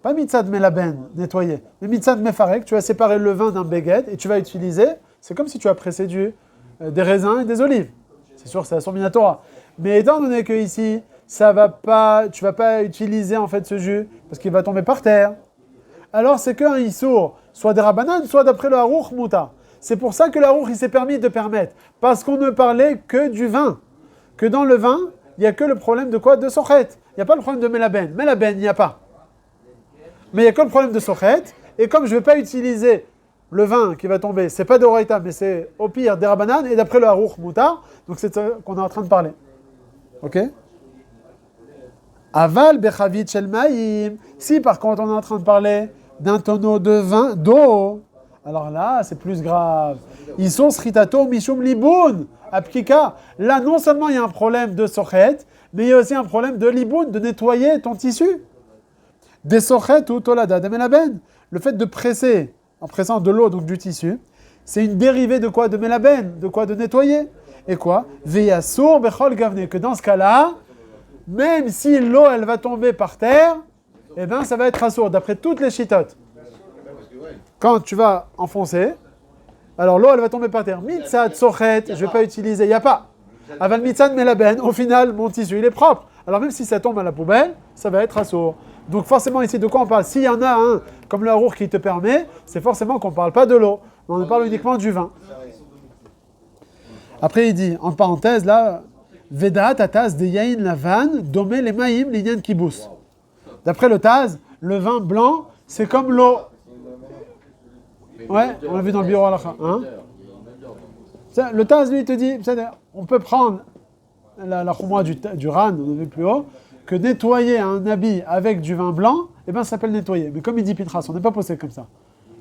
[SPEAKER 1] Pas mitzad melaben, nettoyé, mais mitzad mefarek, tu vas séparer le vin d'un béguet et tu vas utiliser, c'est comme si tu as pressé des raisins et des olives. C'est sûr, c'est asso minatora. Mais étant donné que ici, tu vas pas utiliser en fait ce jus parce qu'il va tomber par terre. Alors c'est qu'un issour, soit des rabanan, soit d'après le harouch muta. C'est pour ça que le harouch il s'est permis de permettre, parce qu'on ne parlait que du vin, que dans le vin il n'y a que le problème de quoi? De sochet. Il n'y a pas le problème de melaben. Melaben il n'y a pas. Mais il n'y a que le problème de sochet. Et comme je ne vais pas utiliser le vin qui va tomber, c'est pas de oraita, mais c'est au pire des rabanan et d'après le harouch muta. Donc c'est ça qu'on est en train de parler. Ok? Aval bechavit shel maïm. Si par contre on est en train de parler d'un tonneau de vin, d'eau, alors là c'est plus grave. Ils sont sritato mishum liboun, apkika. Là non seulement il y a un problème de sochet, mais il y a aussi un problème de liboun, de nettoyer ton tissu. Des sochet ou tolada de melaben. Le fait de presser, en pressant de l'eau, donc du tissu, c'est une dérivée de quoi? De melaben, de quoi? De nettoyer. Et quoi? Veyasour bechol gavne, que dans ce cas-là, même si l'eau elle va tomber par terre, eh ben ça va être assourd, d'après toutes les chitotes. Quand tu vas enfoncer, alors l'eau elle va tomber par terre. Mitzad sochet, je ne vais pas utiliser, il n'y a pas. Aval mitzad melaben, au final mon tissu il est propre. Alors même si ça tombe à la poubelle, ça va être assourd. Donc forcément ici de quoi on parle? S'il y en a un, comme le harour qui te permet, c'est forcément qu'on ne parle pas de l'eau, mais on parle uniquement du vin. Après il dit, en parenthèse là, Veda tataz de yain lavan domé les maïm l'inyan kibous. D'après le Taz, le vin blanc, c'est comme l'eau. Ouais, on l'a vu dans le bureau à la fin. Hein? Le Taz, lui, te dit, on peut prendre la chouma du ran, on a vu plus haut, que nettoyer un habit avec du vin blanc, eh ben, ça s'appelle nettoyer. Mais comme il dit Pinchas, on n'est pas posé comme ça.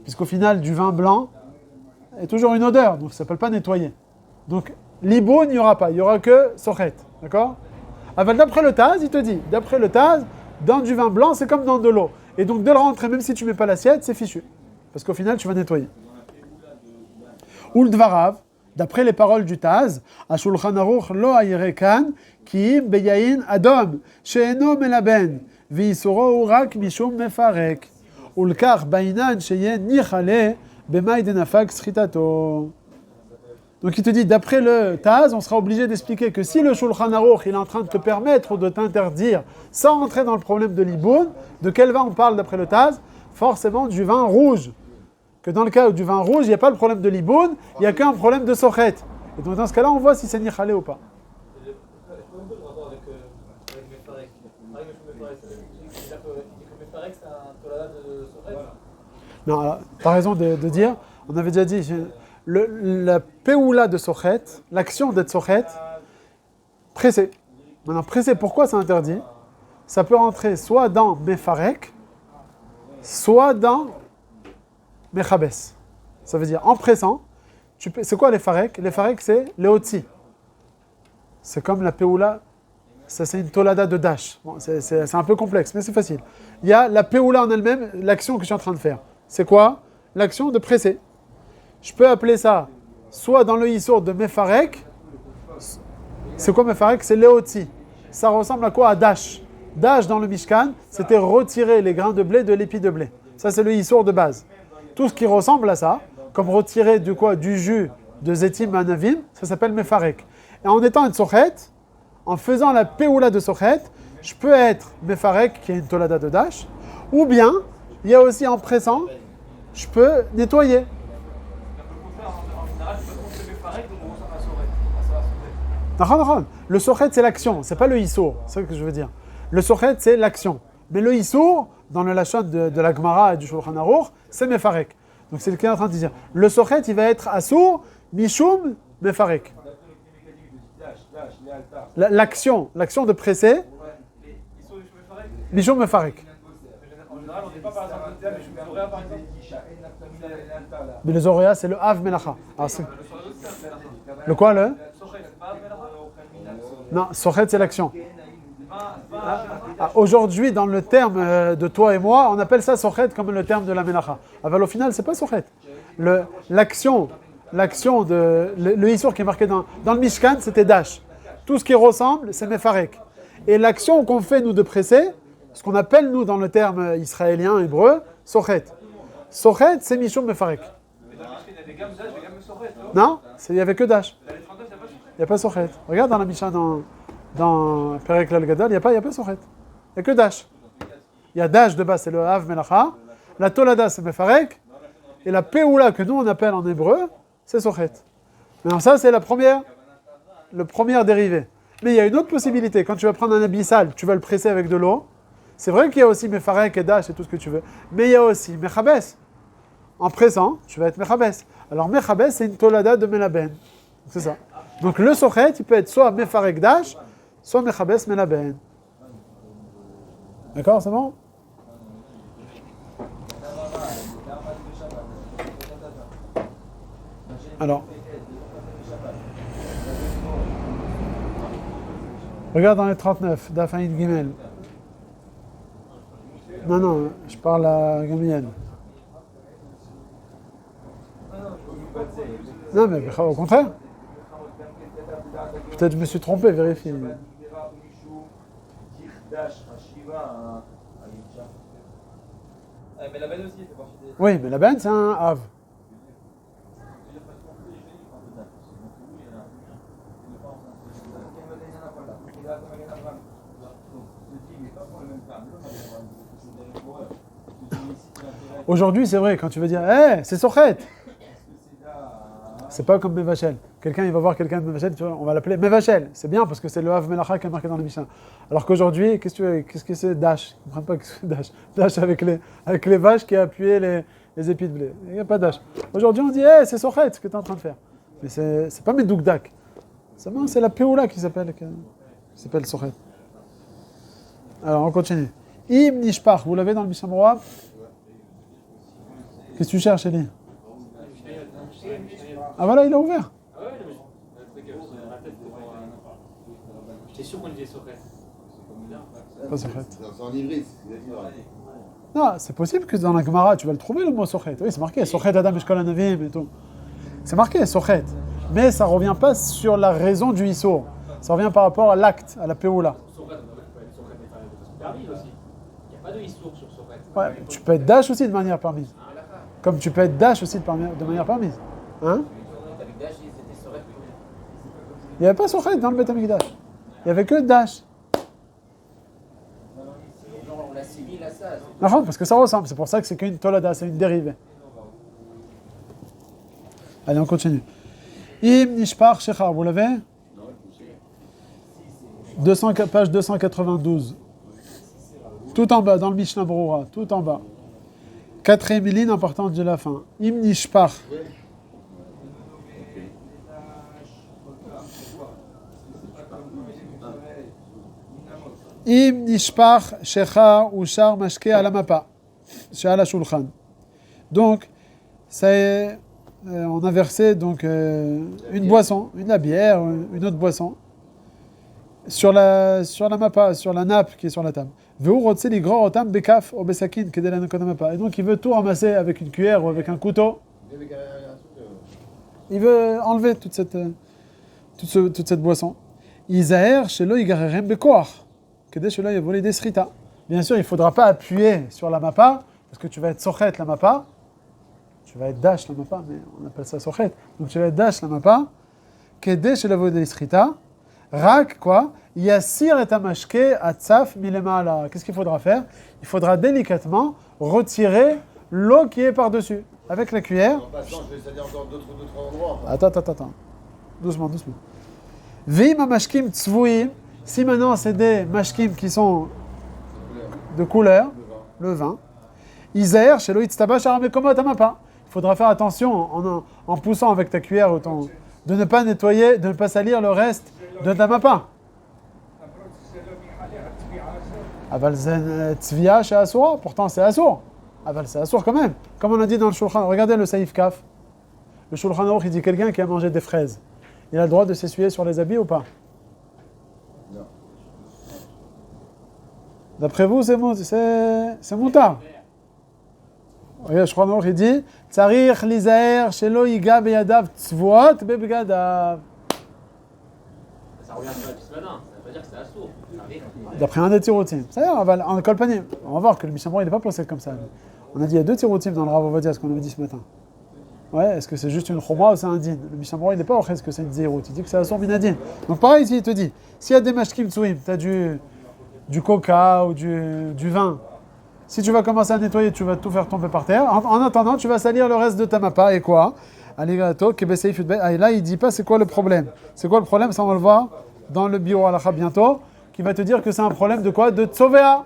[SPEAKER 1] Puisqu'au final, du vin blanc est toujours une odeur, donc ça ne s'appelle pas nettoyer. Donc, Liboun, il n'y aura pas, il n'y aura que sochet, d'accord? D'après le Taz, il te dit, d'après le Taz, dans du vin blanc, c'est comme dans de l'eau. Et donc de le rentrer, même si tu ne mets pas l'assiette, c'est fichu. Parce qu'au final, tu vas nettoyer. Ou le Dvarav, d'après les paroles du Taz, Ashulchan Aruch lo ayirekan, ki im beyain adom, she'eno melaben, v'yisuro urak mishum mefarek. Ou le kar bainan sheyen nichale, b'may denafak sritato. Donc il te dit, d'après le Taz, on sera obligé d'expliquer que si le Shulchan Aruch il est en train de te permettre ou de t'interdire, sans rentrer dans le problème de l'iboun, de quel vin on parle d'après le Taz? Forcément du vin rouge. Que dans le cas du vin rouge, il n'y a pas le problème de l'iboun, il n'y a qu'un problème de sochet. Et donc dans ce cas-là, on voit si c'est nichalé ou pas. Non, tu as raison de dire, on avait déjà dit... la péoula de sochet, l'action d'être sochet, pressé. Maintenant, pressé, pourquoi c'est interdit? Ça peut rentrer soit dans mefarek, soit dans mechabes. Ça veut dire, en pressant, c'est quoi les farek? Les farek, c'est les otsi. C'est comme la péoula ça c'est une tolada de dash. Bon, c'est un peu complexe, mais c'est facile. Il y a la peoula en elle-même, l'action que je suis en train de faire. C'est quoi? L'action de presser. Je peux appeler ça soit dans le Issour de Mefarek. C'est quoi Mefarek? C'est Leotzi. Ça ressemble à quoi? À dash. Dash dans le Mishkan, c'était retirer les grains de blé de l'épi de blé. Ça c'est le Issour de base. Tout ce qui ressemble à ça, comme retirer du jus de Zetim Anavim, ça s'appelle Mefarek. Et en étant un Sochet, en faisant la Peoula de Sochet, je peux être Mefarek, qui est une Tolada de Dash, ou bien, il y a aussi en pressant, je peux nettoyer. Le Sochet, c'est l'action, c'est pas le Issour, c'est ce que je veux dire. Le Sochet, c'est l'action. Mais le Issour, dans le Lachon de la Gemara et du Shulchan Aruch, c'est Mefarek. Donc c'est ce qu'il est en train de dire. Le Sochet, il va être Assour, Mishum, Mefarek. L'action de presser, Mishum, Mefarek.
[SPEAKER 3] En général, on n'est pas par exemple le terme, mais je me par exemple.
[SPEAKER 1] Mais le Zoréa, c'est le Av Melacha. Le quoi, le? Non, Sochet, c'est l'action. Aujourd'hui, dans le terme de toi et moi, on appelle ça Sochet comme le terme de la Melacha. Alors au final, c'est pas Sochet. L'action le Issour qui est marqué dans le Mishkan, c'était Dash. Tout ce qui ressemble, c'est Mefarek. Et l'action qu'on fait, nous, de presser, ce qu'on appelle, nous, dans le terme israélien, hébreu, Sochet. Sochet, c'est Mishum Mefarek.
[SPEAKER 3] Mais dans le Mishkan, il y a des gammes Dash, des gammes Sochet,
[SPEAKER 1] non? Il n'y avait que Dash.
[SPEAKER 3] Dans les 39, il n'y a pas Sochet.
[SPEAKER 1] Il n'y a pas Sochet. Regarde dans la Mishnah, dans Perek Lal Gadol, il n'y a pas Sochet. Il n'y a que Dash. Il y a Dash de base, c'est le Av Melacha. La Tolada, c'est Mefarek. Et la Peoula, que nous, on appelle en hébreu, c'est Sochet. Mais ça, c'est le premier dérivé. Mais il y a une autre possibilité. Quand tu vas prendre un abyssal, tu vas le presser avec de l'eau. C'est vrai qu'il y a aussi Mefarek et Dash et tout ce que tu veux. Mais il y a aussi Mechabes. En pressant, tu vas être Mechabes. Alors Mechabes, c'est une Tolada de Melaben. C'est ça. Donc le Sochet, il peut être soit Mefarek Dash, soit Mechabes Melaben. D'accord, c'est bon? Alors, regarde dans les 39, Dafaïn Gimel. Non, je parle à Gamliel. Non, mais au contraire. Peut-être que je me suis trompé, vérifie.
[SPEAKER 3] Mais la benne aussi, c'est parti des.
[SPEAKER 1] Oui, mais la benne, c'est un Av. Aujourd'hui, c'est vrai, quand tu veux dire, c'est Sochet. C'est pas comme Mevachel. Quelqu'un, il va voir quelqu'un de Mevachel, tu vois, on va l'appeler Mevachel. C'est bien parce que c'est le Hav Melacha qui est marqué dans le Mishnah. Alors qu'aujourd'hui, qu'est-ce que c'est Dash? Ils ne comprennent pas ce que c'est Dash. Dash avec les vaches qui a appuyé les épis de blé. Il n'y a pas Dash. Aujourd'hui, on dit, c'est Sochet, ce que tu es en train de faire. Mais c'est pas Medoukdak. C'est la Peoula qui s'appelle Sochet. Alors, on continue. Im Nishpach, vous l'avez dans le Mishnah Moura? Qu'est-ce que tu cherches, Eli? Ah voilà, il a ouvert.
[SPEAKER 3] J'étais sûr qu'on disait Sochet.
[SPEAKER 1] Pas Sochet.
[SPEAKER 2] C'est en ivris.
[SPEAKER 1] Non, c'est possible que dans la Gemara, tu vas le trouver le mot Sochet. Oui, c'est marqué Sochet Adam Eshkol Anavim et tout. C'est marqué Sochet. Mais ça ne revient pas sur la raison du Issour. Ça revient par rapport à l'acte, à la Peoula.
[SPEAKER 3] Permis aussi. Il n'y a pas de Issour sur Sochet.
[SPEAKER 1] Ouais, tu peux être Dash aussi de manière permise. Comme tu peux être Dash aussi de manière permise. Hein?
[SPEAKER 4] Avec Dash, c'était Sochet.
[SPEAKER 1] Il n'y avait pas Sochet dans le Beth Amikdash. Il n'y avait que Dash.
[SPEAKER 4] On l'assimile à ça.
[SPEAKER 1] Non, parce que ça ressemble. C'est pour ça que c'est qu'une Tolada, c'est une dérivée. Allez, on continue. Im Nishpach Shecha, vous l'avez? 200, page 292. Tout en bas, dans le Mishnah Brura, tout en bas. Quatrième ligne importante de la fin. Im Nishpach. Im Nishpach Shecha ou Shar Mashke à la Mapa. She'ala Shulchan. Donc, c'est... on a versé donc une boisson, la bière, une autre boisson, sur la mappa, sur la nappe qui est sur la table. Et donc il veut tout ramasser avec une cuillère ou avec un couteau. Il veut enlever toute cette boisson. Bien sûr, il ne faudra pas appuyer sur la mappa, parce que tu vas être sochet la mappa. Tu vas être dash la mappa, mais on appelle ça sochet. Donc tu vas être dash la mappa. Rak, quoi? Yassir et amashke atzaf milemala. Qu'est-ce qu'il faudra faire? Il faudra délicatement retirer l'eau qui est par-dessus. Avec la cuillère.
[SPEAKER 2] En passant, je vais essayer encore d'autres endroits.
[SPEAKER 1] Attends. Doucement. Vim amashkim tzvouim. Si maintenant c'est des mashkim qui sont de couleur, le vin. Izaer chez loït tabash aramekomot amapa. Il faudra faire attention en poussant avec ta cuillère de ne pas nettoyer, de ne pas salir le reste de ta mappa. Aval zen tzvia chez Assour, pourtant c'est Assour. Aval c'est Assour quand même. Comme on a dit dans le Shulchan, regardez le Saïf Kaf. Le Shulchan Aruch, il dit quelqu'un qui a mangé des fraises. Il a le droit de s'essuyer sur les habits ou pas?
[SPEAKER 2] Non.
[SPEAKER 1] D'après vous, c'est moutard. Regardez, le Shulchan Aruch, il dit Tsarich lizaer shelo yiga beyadav tzvuot bebgadav.
[SPEAKER 4] Ça revient à Pisladin, ça veut pas dire que c'est Assour.
[SPEAKER 1] D'après un des tiroutim. C'est-à-dire, en kolpanim. On va voir que le Mishnah Berurah, il n'est pas posé comme ça. On a dit il y a deux tiroutim dans le Rav Ovadia, ce qu'on avait dit ce matin. Ouais, est-ce que c'est juste une chumra ou c'est un din? Le Mishnah Berurah, il n'est pas au est-ce que c'est une zérout. Il dit que c'est Assour minadin. Donc pareil, ici, il te dit, s'il y a des mashkim tsouim, tu as du coca ou du vin, si tu vas commencer à nettoyer, tu vas tout faire tomber par terre. En attendant, tu vas salir le reste de ta mappa. Et quoi? Et là, il dit pas c'est quoi le problème. C'est quoi le problème? Ça, on va le voir dans le Biur Halacha bientôt, qui va te dire que c'est un problème de quoi? De tsovea.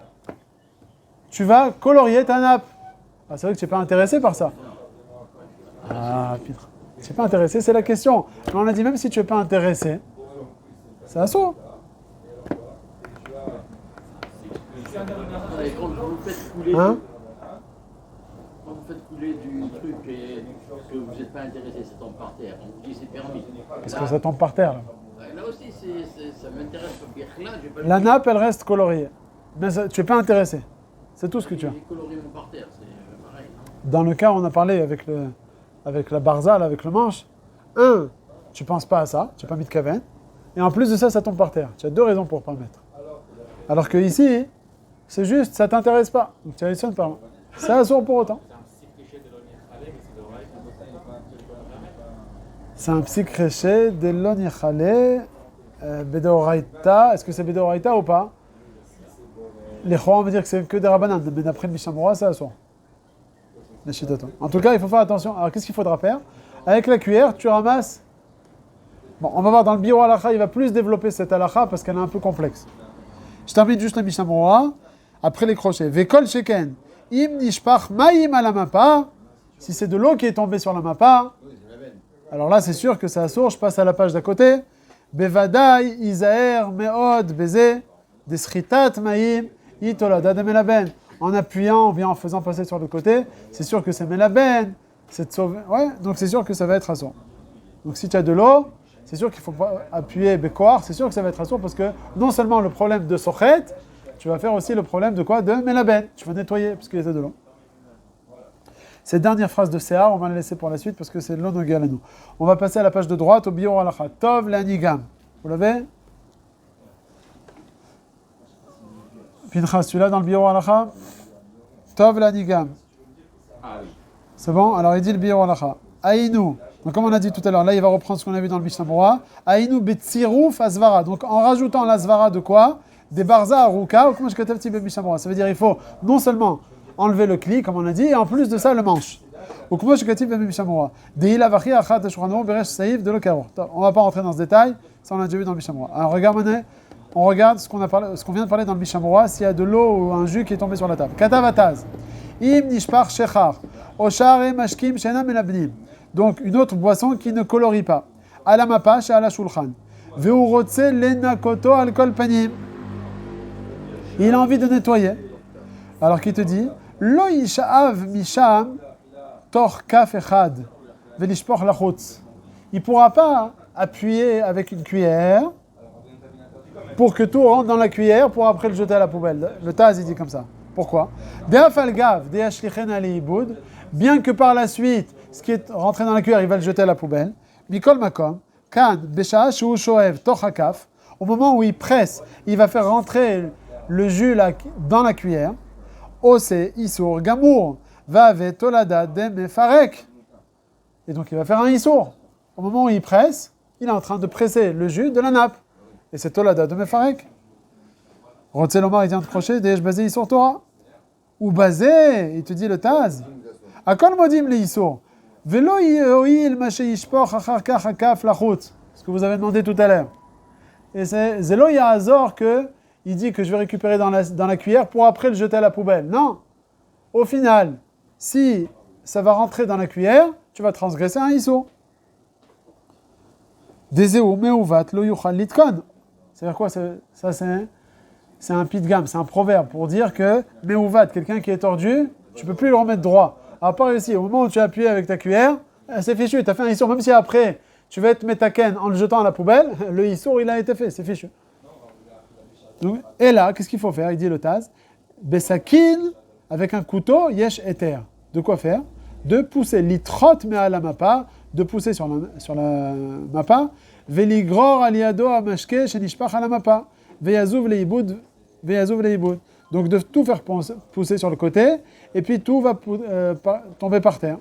[SPEAKER 1] Tu vas colorier ta nappe. Ah, c'est vrai que tu n'es pas intéressé par ça. Ah, putain. Tu n'es pas intéressé, c'est la question. Mais on a dit même si tu n'es pas intéressé, c'est assaut.
[SPEAKER 4] Quand vous faites couler,
[SPEAKER 1] Hein?
[SPEAKER 4] quand vous faites couler du truc et que vous n'êtes pas intéressé, ça tombe par terre. On vous dit c'est permis.
[SPEAKER 1] Parce que ça tombe par terre. Là.
[SPEAKER 4] Là aussi, ça m'intéresse. Là, j'ai pas
[SPEAKER 1] La nappe, elle reste coloriée. Mais ça, tu n'es pas intéressé. C'est tout ce que tu as.
[SPEAKER 4] Les coloris par terre, c'est pareil.
[SPEAKER 1] Dans le cas où on a parlé avec la barzale, avec le manche, tu ne penses pas à ça, tu n'as pas mis de kaven. Et en plus de ça, ça tombe par terre. Tu as deux raisons pour ne pas le mettre. Alors que ici, c'est juste, ça ne t'intéresse pas. Donc tu additionnes pas. C'est assourd pour autant. C'est un psychréché de l'onichale bedoraita. Est-ce que c'est bedoraita ou pas? Les chouans vont dire que c'est que des rabanan, mais d'après le Mishnah Berurah, c'est assourd. En tout cas, il faut faire attention. Alors qu'est-ce qu'il faudra faire? Avec la cuillère, tu ramasses. Bon, on va voir dans le Biur Halacha, il va plus développer cette halacha parce qu'elle est un peu complexe. Je termine juste le Mishnah Berurah. Après les crochets. Vekol sheken. Im nishpach ma'im ala mappa. Si c'est de l'eau qui est tombée sur la mappa, alors là c'est sûr que c'est assourd. Je passe à la page d'à côté. Bevadai izaer meod beze desritat ma'im itolada de melaben. En appuyant ou bien en faisant passer sur le côté, c'est sûr que c'est melaben. C'est sauvé. Ouais, donc c'est sûr que ça va être assourd. Donc si tu as de l'eau, c'est sûr qu'il faut appuyer bekoar, c'est sûr que ça va être assourd parce que non seulement le problème de sochet, tu vas faire aussi le problème de quoi? De melaben. Tu vas nettoyer parce qu'il y a de l'eau. Cette dernière phrase de Seah, on va la laisser pour la suite parce que c'est l'onogal à nous. On va passer à la page de droite au Biur Halacha. Tov l'anigam. Vous l'avez? Pinchas, tu l'as dans le Biur Halacha? Tov l'anigam. C'est bon? Alors il dit le Biur Halacha. Aïnou. Donc comme on a dit tout à l'heure, là il va reprendre ce qu'on a vu dans le Mishnah Berurah. Aïnou betsirouf asvara. Donc en rajoutant l'asvara de quoi? Des barza aruka ou comment je katav ti Mishnah Berurah. Ça veut dire il faut non seulement enlever le cli comme on a dit et en plus de ça le manche. Ou comment je katav Mishnah Berurah. Deila vachi achat shurano beresh saïf de l'okaro. On va pas rentrer dans ce détail, ça on a déjà vu dans le Mishnah Berurah. Alors regarde maintenant, on regarde ce qu'on vient de parler dans le Mishnah Berurah, s'il y a de l'eau ou un jus qui est tombé sur la table. Katavataz. Im nishpach shechar. Oshare mashkim shena melabnim. Donc une autre boisson qui ne colorie pas. À la mappa chez ala shulchan. Veurotse lenakoto alkol panim. Il a envie de nettoyer. Alors qu'il te dit Lo yishaav misham tor kaf echad velishpoch lachutz. Il ne pourra pas appuyer avec une cuillère pour que tout rentre dans la cuillère pour après le jeter à la poubelle. Le Taz, il dit comme ça. Pourquoi? Bien que par la suite, ce qui est rentré dans la cuillère, il va le jeter à la poubelle. Mikol makom, kan, besha, shu, shoev, tochakaf. Au moment où il presse, il va faire rentrer le jus dans la cuillère. Ose, isur, gamour, vave, tolada, dem, farek. Et donc il va faire un isur. Au moment où il presse, il est en train de presser le jus de la nappe. Et c'est tolada de mefarek. Rotzel Omar, il vient de crocher, Desh basé isur Torah. Ou basé, il te dit le Taz. Akol modim le isur. Velo yoil maché yishpoch achar kach hakaf lachut. Ce que vous avez demandé tout à l'heure. Et c'est Zelo Yahazor que il dit que je vais récupérer dans la cuillère pour après le jeter à la poubelle. Non. Au final, si ça va rentrer dans la cuillère, tu vas transgresser un isur. Dezeu meuvat lo yuchal litkon. C'est-à-dire quoi? Ça c'est un pidgam, c'est un proverbe pour dire que meuvat, quelqu'un qui est tordu, tu peux plus le remettre droit. À part ici, au moment où tu as appuyé avec ta cuillère, c'est fichu, tu as fait un issour, même si après tu vas être metaken en le jetant à la poubelle, le issour il a été fait, c'est fichu. Donc, et là, qu'est-ce qu'il faut faire? Il dit le Taz, besakin, avec un couteau, yesh eter. De quoi faire? De pousser litrot mea la mappa, de pousser sur la mappa, veligror aliado amashke shenishpach à la mappa, veyazuv leiboud. Donc de tout faire pousser sur le côté, et puis tout va tomber par terre.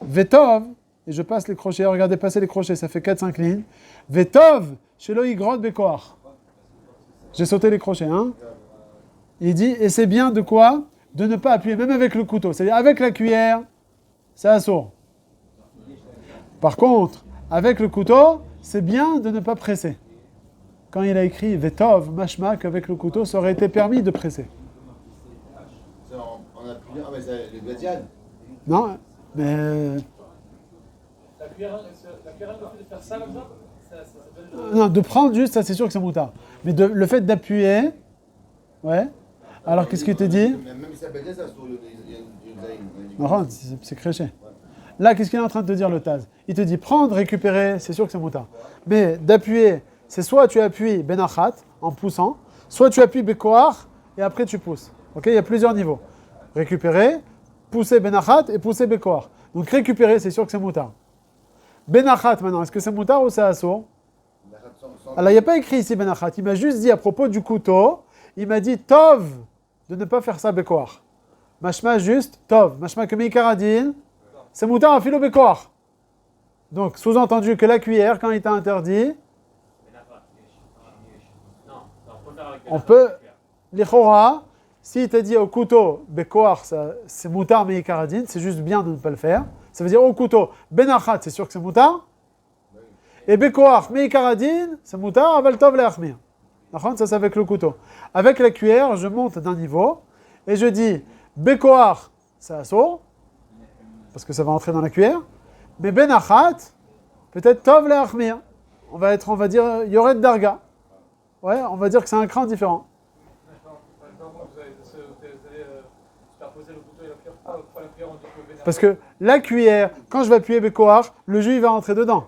[SPEAKER 1] Vetov, et je passe les crochets, regardez passer les crochets, ça fait 4-5 lignes. Vetov, shelo igrod bekoach. J'ai sauté les crochets, hein. Il dit, et c'est bien de quoi? De ne pas appuyer, même avec le couteau. C'est-à-dire, avec la cuillère, c'est assourd. Par contre, avec le couteau, c'est bien de ne pas presser. Quand il a écrit Vetov, mashma, qu'avec le couteau, ça aurait été permis de presser.
[SPEAKER 2] On a pu dire, ah mais c'est le gladiade.
[SPEAKER 1] Non, mais...
[SPEAKER 3] La cuillère, le fait de faire ça comme ça s'appelle...
[SPEAKER 1] Non, de prendre juste, ça c'est sûr que c'est moutard. Mais le fait d'appuyer, ouais. Alors qu'est-ce qu'il te dit?
[SPEAKER 2] Même si ça s'appelle ça,
[SPEAKER 1] Non, c'est créché. Là, qu'est-ce qu'il est en train de te dire le Taz? Il te dit prendre, récupérer, c'est sûr que c'est moutard. Mais d'appuyer, c'est soit tu appuies benachat en poussant, soit tu appuies bekoar et après tu pousses. Ok, il y a plusieurs niveaux. Récupérer, pousser benachat et pousser bekoar. Donc récupérer, c'est sûr que c'est moutard. Benachat maintenant, est-ce que c'est moutard ou c'est assourd? Alors il n'y a pas écrit ici benachat, il m'a juste dit à propos du couteau, il m'a dit tov, de ne pas faire ça bekoar. Mashma juste tov, mashma que meikaradin, c'est moutard à filo bekoar. Donc sous-entendu que la cuillère, quand il t'a interdit, on peut, l'Ichora, s'il t'a dit au couteau, bekoar, c'est moutard mais ikaradine, c'est juste bien de ne pas le faire. Ça veut dire au couteau, benachat, c'est sûr que c'est moutard. Et bekoar, mais ikaradine, c'est moutard, aval tov le'achmir. Ça c'est avec le couteau. Avec la cuillère, je monte d'un niveau et je dis, bekoar, c'est assourd, parce que ça va entrer dans la cuillère. Mais benachat, peut-être tov le'achmir. On va dire, yored darga. Ouais, on va dire que c'est un cran différent. Parce que la cuillère, quand je vais appuyer bekoar, le jus il va rentrer dedans.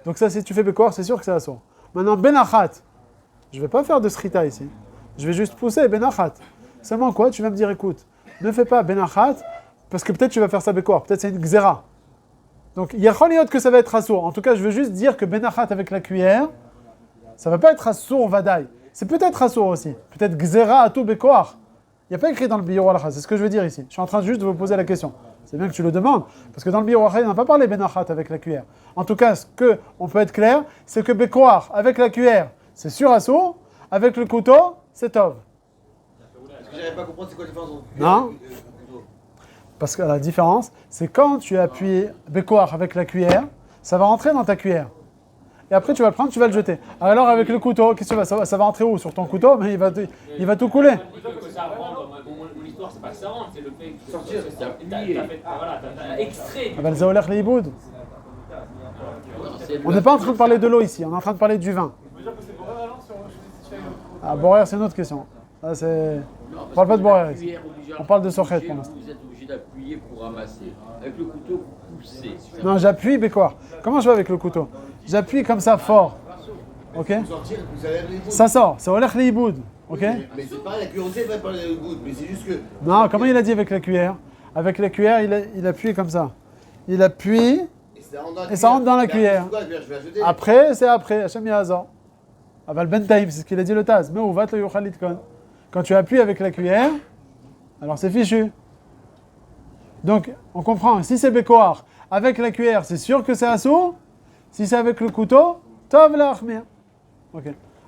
[SPEAKER 1] Donc ça, si tu fais bekoar, c'est sûr que c'est assourd. Maintenant, benachat, je ne vais pas faire de srita ici. Je vais juste pousser benachat. Seulement quoi? Tu vas me dire, écoute, ne fais pas benachat, parce que peut-être tu vas faire ça bekoar, peut-être c'est une xéra. Donc il y a choliot que ça va être assourd. En tout cas, je veux juste dire que benachat avec la cuillère, ça ne va pas être assourd vadaï. C'est peut-être assourd aussi. Peut-être xéra à tout bekoar. Il n'y a pas écrit dans le Biur Halacha, c'est ce que je veux dire ici. Je suis en train juste de vous poser la question. C'est bien que tu le demandes, parce que dans le Biur Halacha, il n'a pas parlé benachat avec la cuillère. En tout cas, ce qu'on peut être clair, c'est que bekoar avec la cuillère, c'est sur assourd, avec le couteau, c'est tov.
[SPEAKER 2] Parce que j'arrive pas à comprendre c'est quoi la différence entre
[SPEAKER 1] Non. Parce que la différence, c'est quand tu appuies bekoar avec la cuillère, ça va rentrer dans ta cuillère. Et après, tu vas le prendre, tu vas le jeter. Alors, avec le couteau, qu'est-ce que ça va rentrer où? Sur ton couteau, mais il va tout couler.
[SPEAKER 4] L'histoire, c'est pas que ça rentre, c'est le fait que sortir, c'est appliqué. T'as extrait.
[SPEAKER 1] Ah ben, le zaolech leiboud. On n'est pas en train de parler de l'eau ici, on est en train de parler du vin. Ah, borer, c'est une autre question. Là, c'est... On parle pas de borer ici. On parle de sochet pour l'instant.
[SPEAKER 4] Vous êtes obligé d'appuyer pour ramasser. Avec le couteau, pousser.
[SPEAKER 1] Non, j'appuie, bekoar. Comment je fais avec le couteau? J'appuie comme ça fort. Ok.
[SPEAKER 2] Vous sortir, vous allez les bouts.
[SPEAKER 1] Ça sort, c'est olech leiboud. Ok.
[SPEAKER 2] Mais c'est pas la curiosité, va pas le goût, mais c'est juste que.
[SPEAKER 1] Non, comment il a dit avec la cuillère? Avec la cuillère, il appuie comme ça. Il appuie, et ça rentre dans la cuillère. Après, c'est après. Hachem Yahazor. Aval ben taïm, c'est ce qu'il a dit le Taz. Mais où va le yochalit kon? Quand tu appuies avec la cuillère, alors c'est fichu. Donc, on comprend. Si c'est bekoar, avec la cuillère, c'est sûr que c'est assourd. Si c'est avec le couteau, tov la achmir. Ok.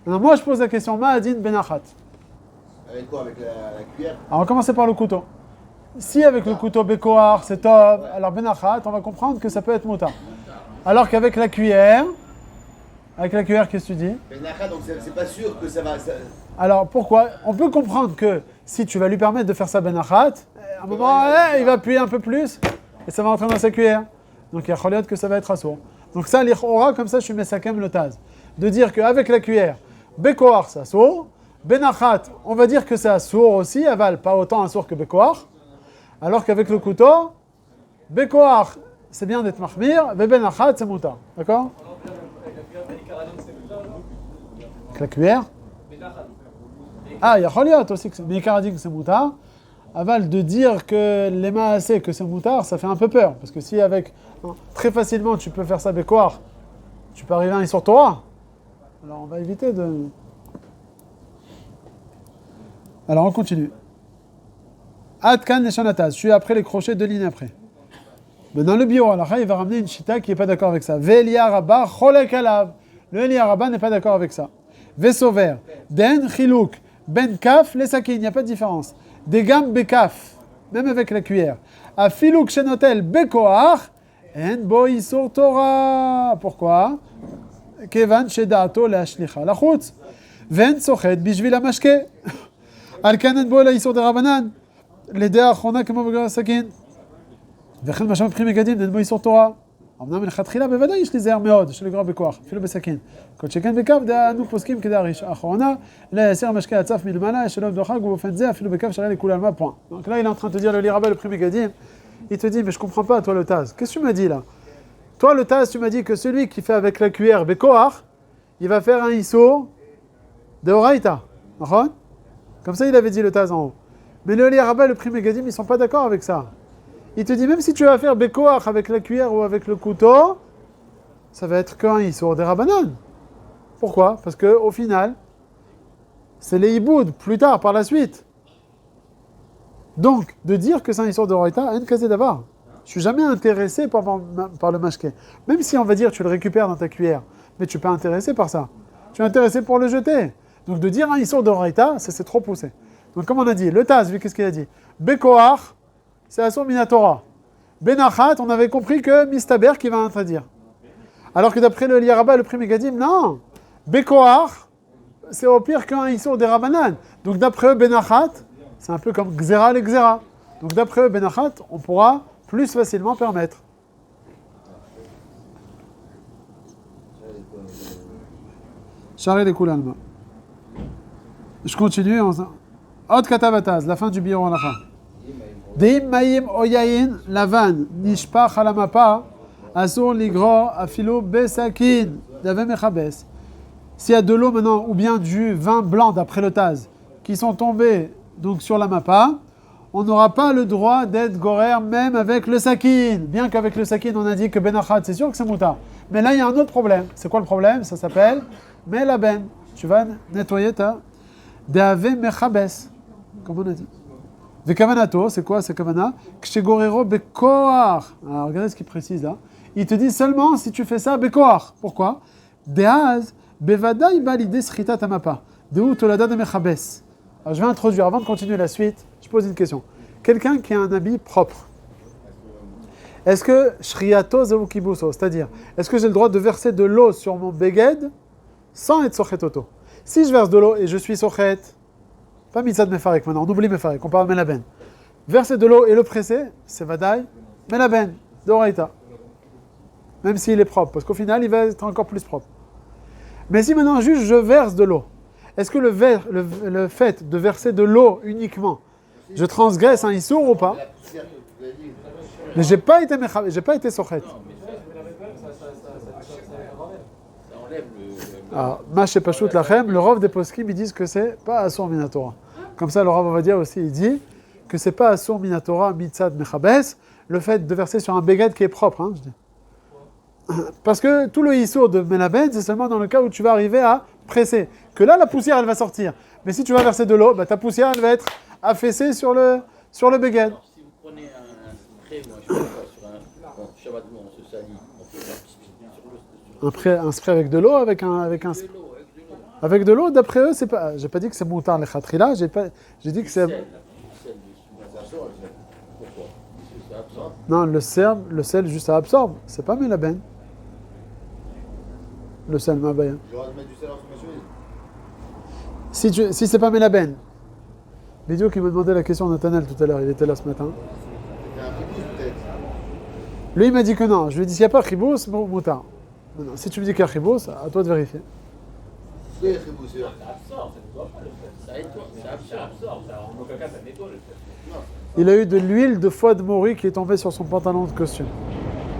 [SPEAKER 1] Alors moi, je pose la question, ma'adin benachat.
[SPEAKER 2] Avec quoi? Avec la cuillère?
[SPEAKER 1] Alors, on va commencer par le couteau. Si avec le couteau bekoar, c'est tov, alors benachat, on va comprendre que ça peut être moutar. Alors qu'avec la cuillère, qu'est-ce que tu dis?
[SPEAKER 2] Benacha, donc c'est pas sûr que ça va.
[SPEAKER 1] Alors pourquoi? On peut comprendre que si tu vas lui permettre de faire sa benachat, à un moment, il va appuyer un peu plus et ça va entrer dans sa cuillère. Donc il y a choliot que ça va être assourd. Donc ça, l'ira, comme ça, je suis mesakem le taz. De dire qu'avec la cuillère, bekoar, c'est assourd. Benachat, on va dire que c'est assourd aussi, aval, pas autant assourd que bekoar. Alors qu'avec le couteau, bekoar, c'est bien d'être mahmir, mais benachat, c'est moutar. D'accord? Avec la cuillère? Ah, il y a choliot aussi, mais Ikaradin, c'est moutar. Aval, de dire que les maasé, que c'est moutar, ça fait un peu peur. Parce que si avec, très facilement, tu peux faire ça bekoar, tu peux arriver à un Issur Torah. Alors, on va éviter de... Alors, on continue. Adkan Neshanataz. Je suis après les crochets, 2 lignes après. Maintenant, le bio, alors, il va ramener une chita qui n'est pas d'accord avec ça. Ve'elia Rabba cholek alav. Le Elia Rabba n'est pas d'accord avec ça. Ve'sover. Den chiluk. Ben kaf, les sakin. Il n'y a pas de différence. Des gammes bekaf. Même avec la cuillère. Afiluk shenotel bekoach. En bo Issur Torah. Pourquoi? Kevan sheda'ato le'ashlicha lachutz. Ven sochet bishvil hamashke. Al kanen bo Issur de Rabanan. לדעה האחרונה כמו בגלל הסכין. וכן מה שמבחינים מגדים, אין בו איסור תורה. אמנם מלכתחילה בוודאי יש להיזהר מאוד, של לגרוע בכוח, אפילו בסכין. כל שכן בקו, אנו פוסקים כדעה האחרונה, להסיר המשקה הצף מלמעלה, שלא בדוחק, ובאופן זה, אפילו בקו שרה לכולי alma, point. Donc là, il est en train de te dire, le lirabah, le prix Megadim, il te dit, mais je comprends pas, toi le Taz. Qu'est-ce que tu m'as dit là? Toi le Taz, tu m'as dit que celui qui fait avec la cuillère Bekoach, il va faire un Issur de Horaïta. Comme ça, il avait dit le Taz en haut. Mais le Lirabah et le prix Megadim, ils ne sont pas d'accord avec ça. Il te dit, même si tu vas faire Bekoach avec la cuillère ou avec le couteau, ça va être qu'un Issur des Rabbanan. Pourquoi? Parce qu'au final, c'est les Iboud, plus tard, par la suite. Donc, de dire que c'est un Issur de Horaïta, un kazé d'avar. Je ne suis jamais intéressé par le mashké. Même si on va dire tu le récupères dans ta cuillère, mais tu n'es pas intéressé par ça. Tu es intéressé pour le jeter. Donc de dire un Issur de Horaïta, c'est trop poussé. Donc comme on a dit, le Taz, lui, qu'est-ce qu'il a dit? Bekoach, c'est Asur Minatora. Benachat, on avait compris que Mistaber qui va interdire. Alors que d'après le Lirabah, le prix Megadim, non. Bekoach, c'est au pire qu'un Issur des Rabbanan. Donc d'après eux, Benachat, c'est un peu comme Gzera les Gzera. Donc d'après eux, Benachat, on pourra plus facilement permettre. Charé les Koulalma. Je continue en... Od katavataz, la fin du biron alacha. Deim maïm oyain lavan nishpach alamapa asur ligro afilo besakin d'ave mechabes. S'il y a de l'eau maintenant ou bien du vin blanc d'après le Taz qui sont tombés donc sur la mappa, on n'aura pas le droit d'être gorer même avec le sakin. Bien qu'avec le sakin on a dit que benachat c'est sûr que c'est moutar. Mais là il y a un autre problème. C'est quoi le problème? Ça s'appelle melaben. Tu vas nettoyer ta d'ave mechabes. Comme on a dit. Vekavanato, c'est quoi ce kavana? Kshegorero bekoar. Alors regardez ce qu'il précise là. Il te dit seulement si tu fais ça bekoar. Pourquoi? Deaz bevadaï balide srita tamapa. Deu tolada de mechabes. Alors je vais introduire, avant de continuer la suite, je pose une question. Quelqu'un qui a un habit propre, est-ce que shriato zeu kibuso, c'est-à-dire, est-ce que j'ai le droit de verser de l'eau sur mon beged sans être sochet auto? Si je verse de l'eau et je suis sochet, pas mitzad mefarek maintenant, on oublie mefarek, on parle melaben. Verser de l'eau et le presser, c'est vadaï, melaben, d'oraïta. Même s'il est propre, parce qu'au final, il va être encore plus propre. Mais si maintenant, juste je verse de l'eau, est-ce que le fait de verser de l'eau uniquement, je transgresse un issour ou pas? Mais j'ai pas été sochet.
[SPEAKER 4] Ça enlève le...
[SPEAKER 1] Alors, Mash et Pashut Lachem, le Rav des Poskim, ils disent que c'est pas Asur Minatora. Comme ça, le Rav va dire aussi, il dit que c'est pas Asur Minatora, Mitzad Mechabes, le fait de verser sur un beged qui est propre. Hein, je dis. Parce que tout le Issour de Melaben, c'est seulement dans le cas où tu vas arriver à presser. Que là, la poussière, elle va sortir. Mais si tu vas verser de l'eau, bah, ta poussière, elle va être affaissée sur le beged.
[SPEAKER 4] Alors, si vous prenez un spray, moi je sais pas, sur un... Bon, Shabbat, on se salit, on fait sur le...
[SPEAKER 1] Un spray avec de l'eau, avec de l'eau, d'après eux, c'est pas. J'ai pas dit que c'est moutar les khatrila, j'ai dit que c'est.
[SPEAKER 4] Pourquoi? Parce que ça absorbe.
[SPEAKER 1] Non, le sel juste ça absorbe, c'est pas Melaben. Le sel, ma baïa.
[SPEAKER 2] J'ai le droit de mettre du sel en dessous de mes chemises.
[SPEAKER 1] Si c'est pas Melaben. Bidio qui me demandait la question Nathanaël tout à l'heure, il était là ce matin.
[SPEAKER 2] C'était un pipousse peut-être.
[SPEAKER 1] Lui, il m'a dit que non. Je lui ai dit, s'il n'y a pas Khibous, c'est moutar. Non, si tu me dis qu'il y a Khibous, à toi de vérifier.
[SPEAKER 2] Oui, pipousse, sûr.
[SPEAKER 3] Ça absorbe, ça ne doit pas le faire.
[SPEAKER 4] Ça étoile, ça
[SPEAKER 3] Ça
[SPEAKER 4] absorbe.
[SPEAKER 3] absorbe, en aucun cas ça nettoie le fait.
[SPEAKER 1] Il a eu de l'huile de foie de morue qui est tombée sur son pantalon de costume.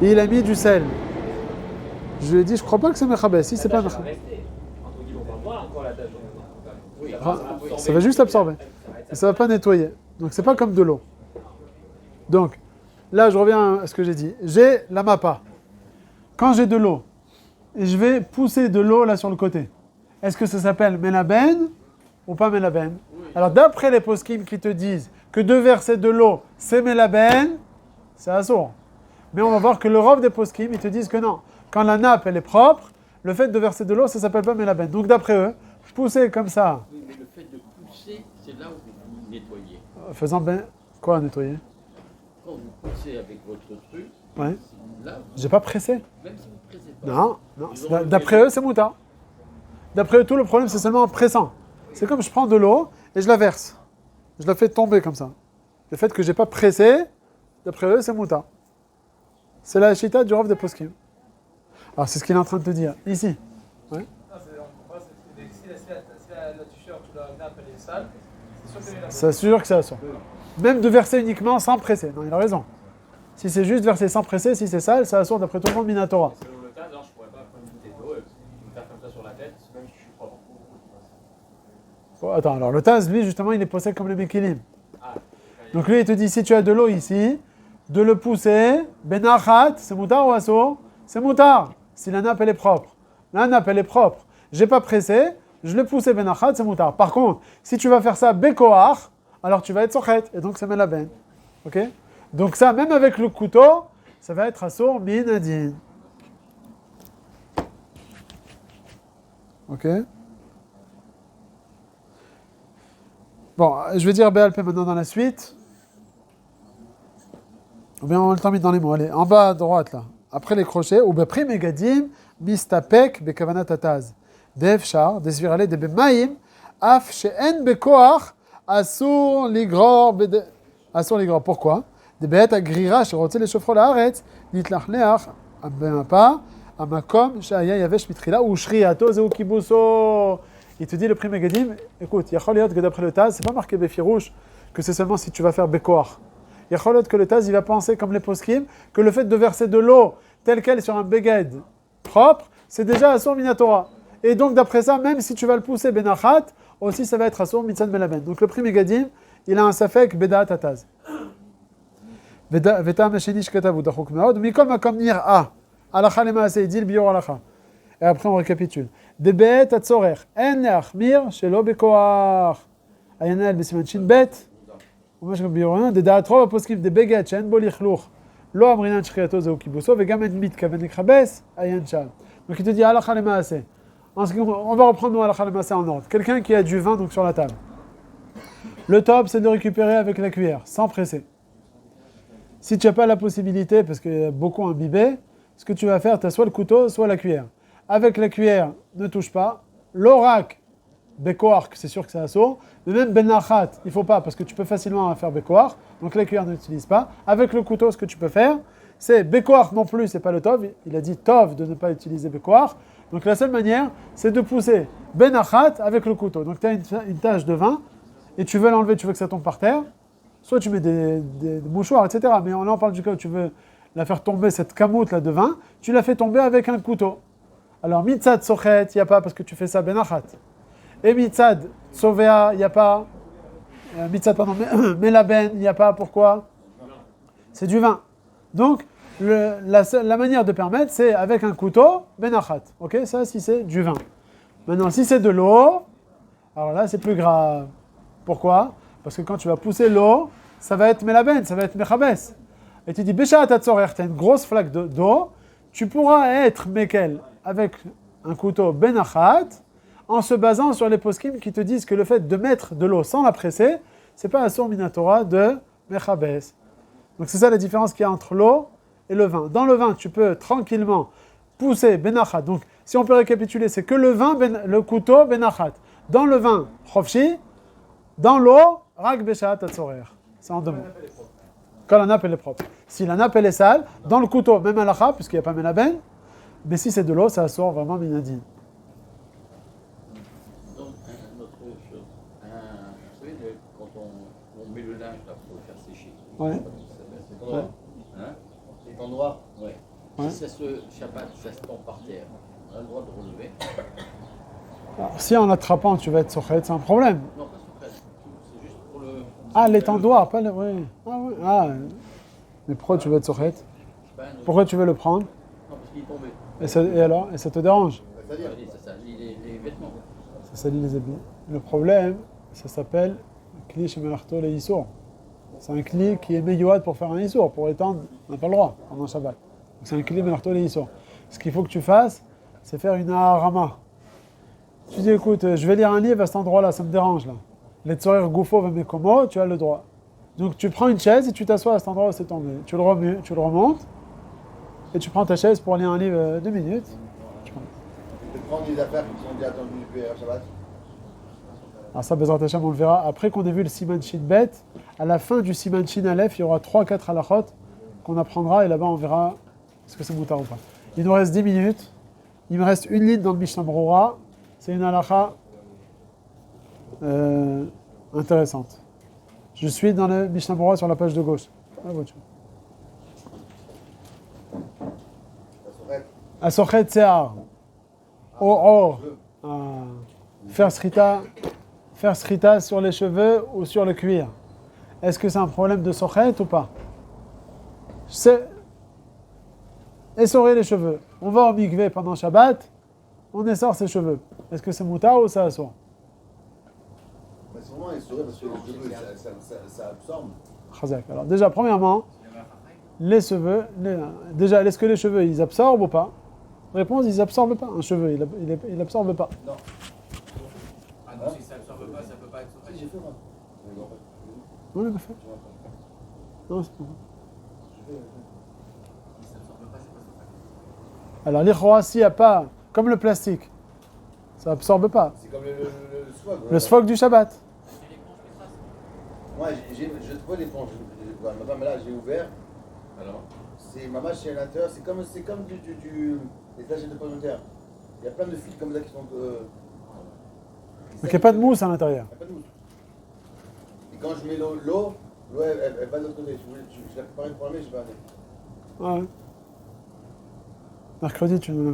[SPEAKER 1] Et il a mis du sel. Je lui ai dit, je crois pas que c'est Mechabes. Si c'est pas
[SPEAKER 3] La tâche,
[SPEAKER 1] Mechabes.
[SPEAKER 3] elle va rester. Entre guillemets, on va voir encore la tâche.
[SPEAKER 4] Oui,
[SPEAKER 1] Ça va juste absorber. Et ça va pas nettoyer. Donc c'est pas comme de l'eau. Donc, là je reviens à ce que j'ai dit. J'ai la mappa. Quand j'ai de l'eau, et je vais pousser de l'eau là sur le côté, est-ce que ça s'appelle Melaben ou pas Melaben? Alors d'après les poskim qui te disent que de verser de l'eau, c'est Melaben, c'est assourd. Mais on va voir que le Rav des poskim, ils te disent que non. Quand la nappe elle est propre, le fait de verser de l'eau, ça s'appelle pas Melaben. Donc d'après eux, pousser comme ça,
[SPEAKER 4] oui, mais le fait de pousser, c'est là où vous nettoyez.
[SPEAKER 1] faisant ben... Quoi nettoyer?
[SPEAKER 4] Quand vous poussez avec votre truc,
[SPEAKER 1] Ouais.
[SPEAKER 4] là,
[SPEAKER 1] J'ai pas pressé.
[SPEAKER 4] même si vous ne pressez pas,
[SPEAKER 1] Non, d'après eux, c'est moutarde. D'après eux, tout le problème, c'est seulement en pressant. C'est comme je prends de l'eau et je la verse. Je la fais tomber comme ça. Le fait que j'ai pas pressé, d'après eux, c'est moutarde. C'est la chita du Rav de Poskim. Alors, c'est ce qu'il est en train de te dire. Ici. Ouais.
[SPEAKER 3] Non, on comprend, c'est que si la t-shirt ou la nappe elle est sale, c'est sûr qu'elle est là.
[SPEAKER 1] C'est sûr que ça sort. Même de verser uniquement sans presser. Non, il a raison. Si c'est juste verser sans presser, si c'est sale, ça assure d'après tout le monde Minatora.
[SPEAKER 3] Selon le tas, alors je pourrais pas prendre une bouteille d'eau et me faire comme ça sur la tête, même si je suis propre.
[SPEAKER 1] Oh, attends, alors le Taz, lui, justement, il est posé comme le Mekilim. Donc lui, il te dit, si tu as de l'eau ici, de le pousser, benachat, c'est moutard ou assour? C'est moutard, si la nappe, elle est propre. La nappe, elle est propre. J'ai pas pressé, je l'ai poussé benachat, c'est moutard. Par contre, si tu vas faire ça bekoar, alors tu vas être sochet, et donc c'est melaben. Ok? Donc ça, même avec le couteau, ça va être assour minadin. Ok? Bon, je vais dire BLP maintenant dans la suite. Ou bien on a le temps mis dans les mots. Allez, en bas à droite là. Après les crochets, ou beprim egadim, mistapek bekavanat ataz. Defshar, desvirale de bemaim, af she'en bekoach, asur ligror, asur ligror. Pourquoi? De beet agrira, sherote le shofro laaretz, nitlach leach, abemapa, amakom, shaya yavesh mitrila, ou shriato, zeu kibuso. Il te dit le prix Megadim, écoute, Yacholot que d'après le Taz, c'est pas marqué Befirouche que c'est seulement si tu vas faire Bekoar. Yacholot que le Taz, il va penser comme les poskim, que le fait de verser de l'eau telle qu'elle sur un beged propre, c'est déjà Asur Minatora. Et donc d'après ça, même si tu vas le pousser Benachat, aussi ça va être Asur Mitzad Melaben. Donc le prix Megadim, il a un safek Bedaat Ataz. Veta Meshenish Katavu Dachuk Meod, Mikom Akom Nir'a, Alacha Lemaase, il dit le Bior Alacha. Et après on récapitule. Debet atzorer, en leachmir shelo bekoach. Ayanel besiman shin bet. ומה שביורן, דעת רוב הפוסקים דבגד שאין בו לכלוך, לא אמרינן שחייתו זהו כיבוסו, וגם אין מתכוון לכבס, עיין שם. Donc il te dit halakha lemaase. On va reprendre nous halakha lemaase en ordre. Quelqu'un qui a du vin donc sur la table. Le top c'est de récupérer avec la cuillère, sans presser. Si tu n'as pas la possibilité, parce qu'il y a beaucoup imbibé, ce que tu vas faire, tu as soit le couteau, soit la cuillère. Avec la cuillère, ne touche pas. L'orak, bekoar, c'est sûr que c'est assaut. Mais même benachat, il ne faut pas, parce que tu peux facilement faire bekoar. Donc la cuillère n'utilise pas. Avec le couteau, ce que tu peux faire, c'est bekoar non plus, c'est pas le tov. Il a dit tov de ne pas utiliser bekoar. Donc la seule manière, c'est de pousser benachat avec le couteau. Donc tu as une tache de vin, et tu veux l'enlever, tu veux que ça tombe par terre. Soit tu mets des mouchoirs, etc. Mais là, on parle du cas où tu veux la faire tomber, cette camoute là de vin, tu la fais tomber avec un couteau. Alors, mitzad sochet, il n'y a pas parce que tu fais ça benachat. Et mitzad sovea, il n'y a pas. Mitzad, pardon, melaben, il n'y a pas. Pourquoi? C'est du vin. Donc, la manière de permettre, c'est avec un couteau, benachat. Ok, ça, si c'est du vin. Maintenant, si c'est de l'eau, alors là, c'est plus grave. Pourquoi? Parce que quand tu vas pousser l'eau, ça va être melaben, ça va être mechabes. Et tu dis, Béchat Hatzorer, tu as une grosse flaque d'eau, tu pourras être mekel avec un couteau benachat, en se basant sur les poskim qui te disent que le fait de mettre de l'eau sans la presser, c'est pas un sourd minatora de mechabes. Donc c'est ça la différence qu'il y a entre l'eau et le vin. Dans le vin, tu peux tranquillement pousser benachat. Donc si on peut récapituler, c'est que le vin, le couteau benachat. Dans le vin, chofshi, dans l'eau, rak Béchat Hatzorer. C'est en deux mots. Quand la nappe elle est propre. Si la nappe elle est sale, dans le couteau, même à l'achat, puisqu'il n'y a pas menaben, mais si c'est de l'eau, ça sort vraiment minadi.
[SPEAKER 4] Donc, une autre chose. Vous savez, quand on met le linge là pour le faire sécher,
[SPEAKER 1] Ouais.
[SPEAKER 4] cet endroit, hein?
[SPEAKER 2] Cet endroit.
[SPEAKER 4] Ouais.
[SPEAKER 1] Ouais.
[SPEAKER 4] Si ça se Shabbat, ça se tombe par terre, on a le droit de relever.
[SPEAKER 1] Alors, si en attrapant tu vas être sochet, c'est un problème.
[SPEAKER 4] Non, pas sur presse. C'est juste pour le.
[SPEAKER 1] Ah, l'étendoir, pas le. Oui. Ah, oui. Ah, mais pourquoi tu veux être sochet? Pourquoi tu veux le prendre?
[SPEAKER 4] Non, parce qu'il est tombé.
[SPEAKER 1] Et alors? Et ça te dérange?
[SPEAKER 2] C'est-à-dire,
[SPEAKER 4] Ça salit les vêtements.
[SPEAKER 1] Ça salit les habits. Le problème, ça s'appelle Kli Shemelarto le Issour. C'est un Kli qui est meilleur pour faire un Issour. Pour étendre, on n'a pas le droit pendant Shabbat. Donc c'est un Kli Shemelarto le Issour. Ce qu'il faut que tu fasses, c'est faire une Aharama. Tu dis, écoute, je vais lire un livre à cet endroit-là, ça me dérange là. Les Tzorer Goufo Vemekomo, tu as le droit. Donc tu prends une chaise et tu t'assois à cet endroit où c'est tombé. Tu le remontes et tu prends ta chaise pour lire un livre 2 minutes.
[SPEAKER 2] tu peux prendre des affaires qui sont déjà attendues depuis Shabbat.
[SPEAKER 1] Alors ça, Bezrat Hashem, on le verra. Après qu'on ait vu le Siman Shin Bet, à la fin du Siman Shin Aleph, il y aura 3-4 halachot qu'on apprendra et là-bas on verra est-ce que c'est moutar ou pas. Il nous reste 10 minutes. Il me reste une ligne dans le Mishnah Brura. C'est une halacha intéressante. Je suis dans le Mishnah Brura sur la page de gauche. Ah, voiture. Asochet Sear. Or. Faire srita sur les cheveux ou sur le cuir. Est-ce que c'est un problème de sochet ou pas? C'est essorer les cheveux. On va au mikvé pendant Shabbat, on essore ses cheveux. Est-ce que c'est moutar ou ça assort?
[SPEAKER 2] C'est vraiment essoré parce que les cheveux, ça absorbe.
[SPEAKER 1] Chazak. Alors déjà, premièrement, les cheveux, déjà, est-ce que les cheveux, ils absorbent ou pas? Réponse, ils absorbent pas. Un cheveu, il absorbe pas.
[SPEAKER 2] Non.
[SPEAKER 6] Ah non, si ça absorbe pas, ça peut pas être
[SPEAKER 2] Si, j'ai fait moi.
[SPEAKER 1] On l'a fait. Non, c'est pas.
[SPEAKER 6] Si ça absorbe pas, c'est pas ça.
[SPEAKER 1] Alors, l'ikhwa, s'il n'y a pas, comme le plastique, ça absorbe pas.
[SPEAKER 2] C'est comme le swag.
[SPEAKER 1] Le sfog du Shabbat.
[SPEAKER 2] Moi, je te vois l'éponge. Madame, là, j'ai ouvert.
[SPEAKER 4] Alors,
[SPEAKER 2] C'est ma mâche à l'intérieur. C'est comme les taches de pommes de terre. Il y a plein de fils comme ça qui sont.
[SPEAKER 1] Donc, il n'y a pas de mousse à l'intérieur.
[SPEAKER 2] Il n'y a pas de mousse. Et quand je mets l'eau, elle va de l'autre côté. Je l'ai préparée pour la mettre, je vais aller.
[SPEAKER 1] Ouais. Mercredi, tu nous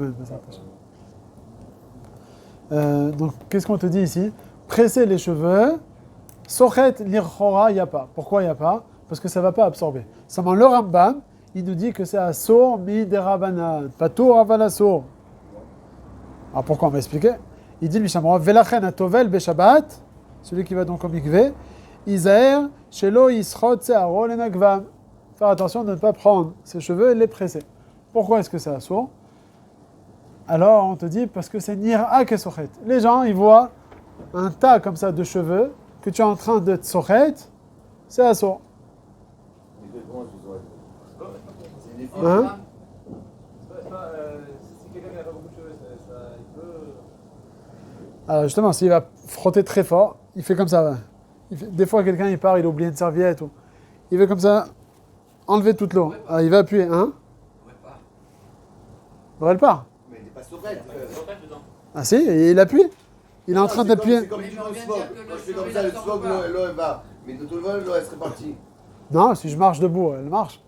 [SPEAKER 1] l'amènes. Donc, qu'est-ce qu'on te dit ici? Presser les cheveux. Sochet l'irchora, il n'y a pas. Pourquoi il n'y a pas? Parce que ça ne va pas absorber. Seulement le Rambam, il nous dit que c'est assour mi derabanan. Patour aval assour. Alors pourquoi? On va expliquer. Il dit le Mishamra, velachen atovel beshabbat, celui qui va donc au mikvé, Isaer, shelo yisrot se'aro lenagvam. Faire attention de ne pas prendre ses cheveux et les presser. Pourquoi est-ce que c'est assour? Alors on te dit parce que c'est nir'a que sochet. Les gens, ils voient un tas comme ça de cheveux que tu es en train de te sochet, c'est assour.
[SPEAKER 2] C'est des fils.
[SPEAKER 1] Hein?
[SPEAKER 3] Si quelqu'un n'a pas beaucoup de cheveux, il peut.
[SPEAKER 1] Alors justement, s'il va frotter très fort, il fait comme ça. Des fois, quelqu'un il part, il a oublié une serviette. Il veut comme ça enlever toute l'eau. Alors, il va appuyer. Hein? Ouais, elle part.
[SPEAKER 2] Mais il n'est pas sauvette.
[SPEAKER 1] Ah si, et il appuie. Il est en train d'appuyer.
[SPEAKER 2] C'est comme du swag. Quand je fais comme ça, le swag, l'eau elle va. Mais de tout le vol, l'eau elle serait partie.
[SPEAKER 1] Non, si je marche debout, elle marche.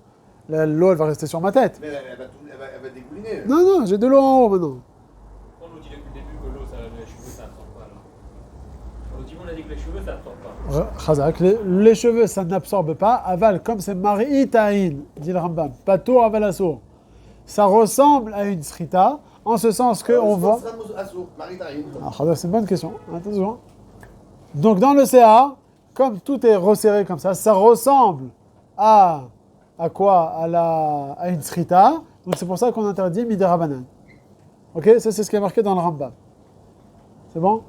[SPEAKER 1] L'eau, elle va rester sur ma tête.
[SPEAKER 2] Mais elle va dégouliner.
[SPEAKER 1] Non, j'ai de l'eau en haut maintenant.
[SPEAKER 3] les cheveux, ça absorbe pas.
[SPEAKER 1] Chazak, les cheveux, ça n'absorbe pas. Aval, comme c'est mari'itaïn, dit le Rambam, patour aval assour. Ça ressemble à une srita, en ce sens qu'on voit. Alors, c'est une bonne question. Attention. Donc, dans le CA, comme tout est resserré comme ça ressemble à quoi? À une srita. Donc, c'est pour ça qu'on interdit midirabanan. Ok? Ça, c'est ce qui est marqué dans le Rambam. C'est bon?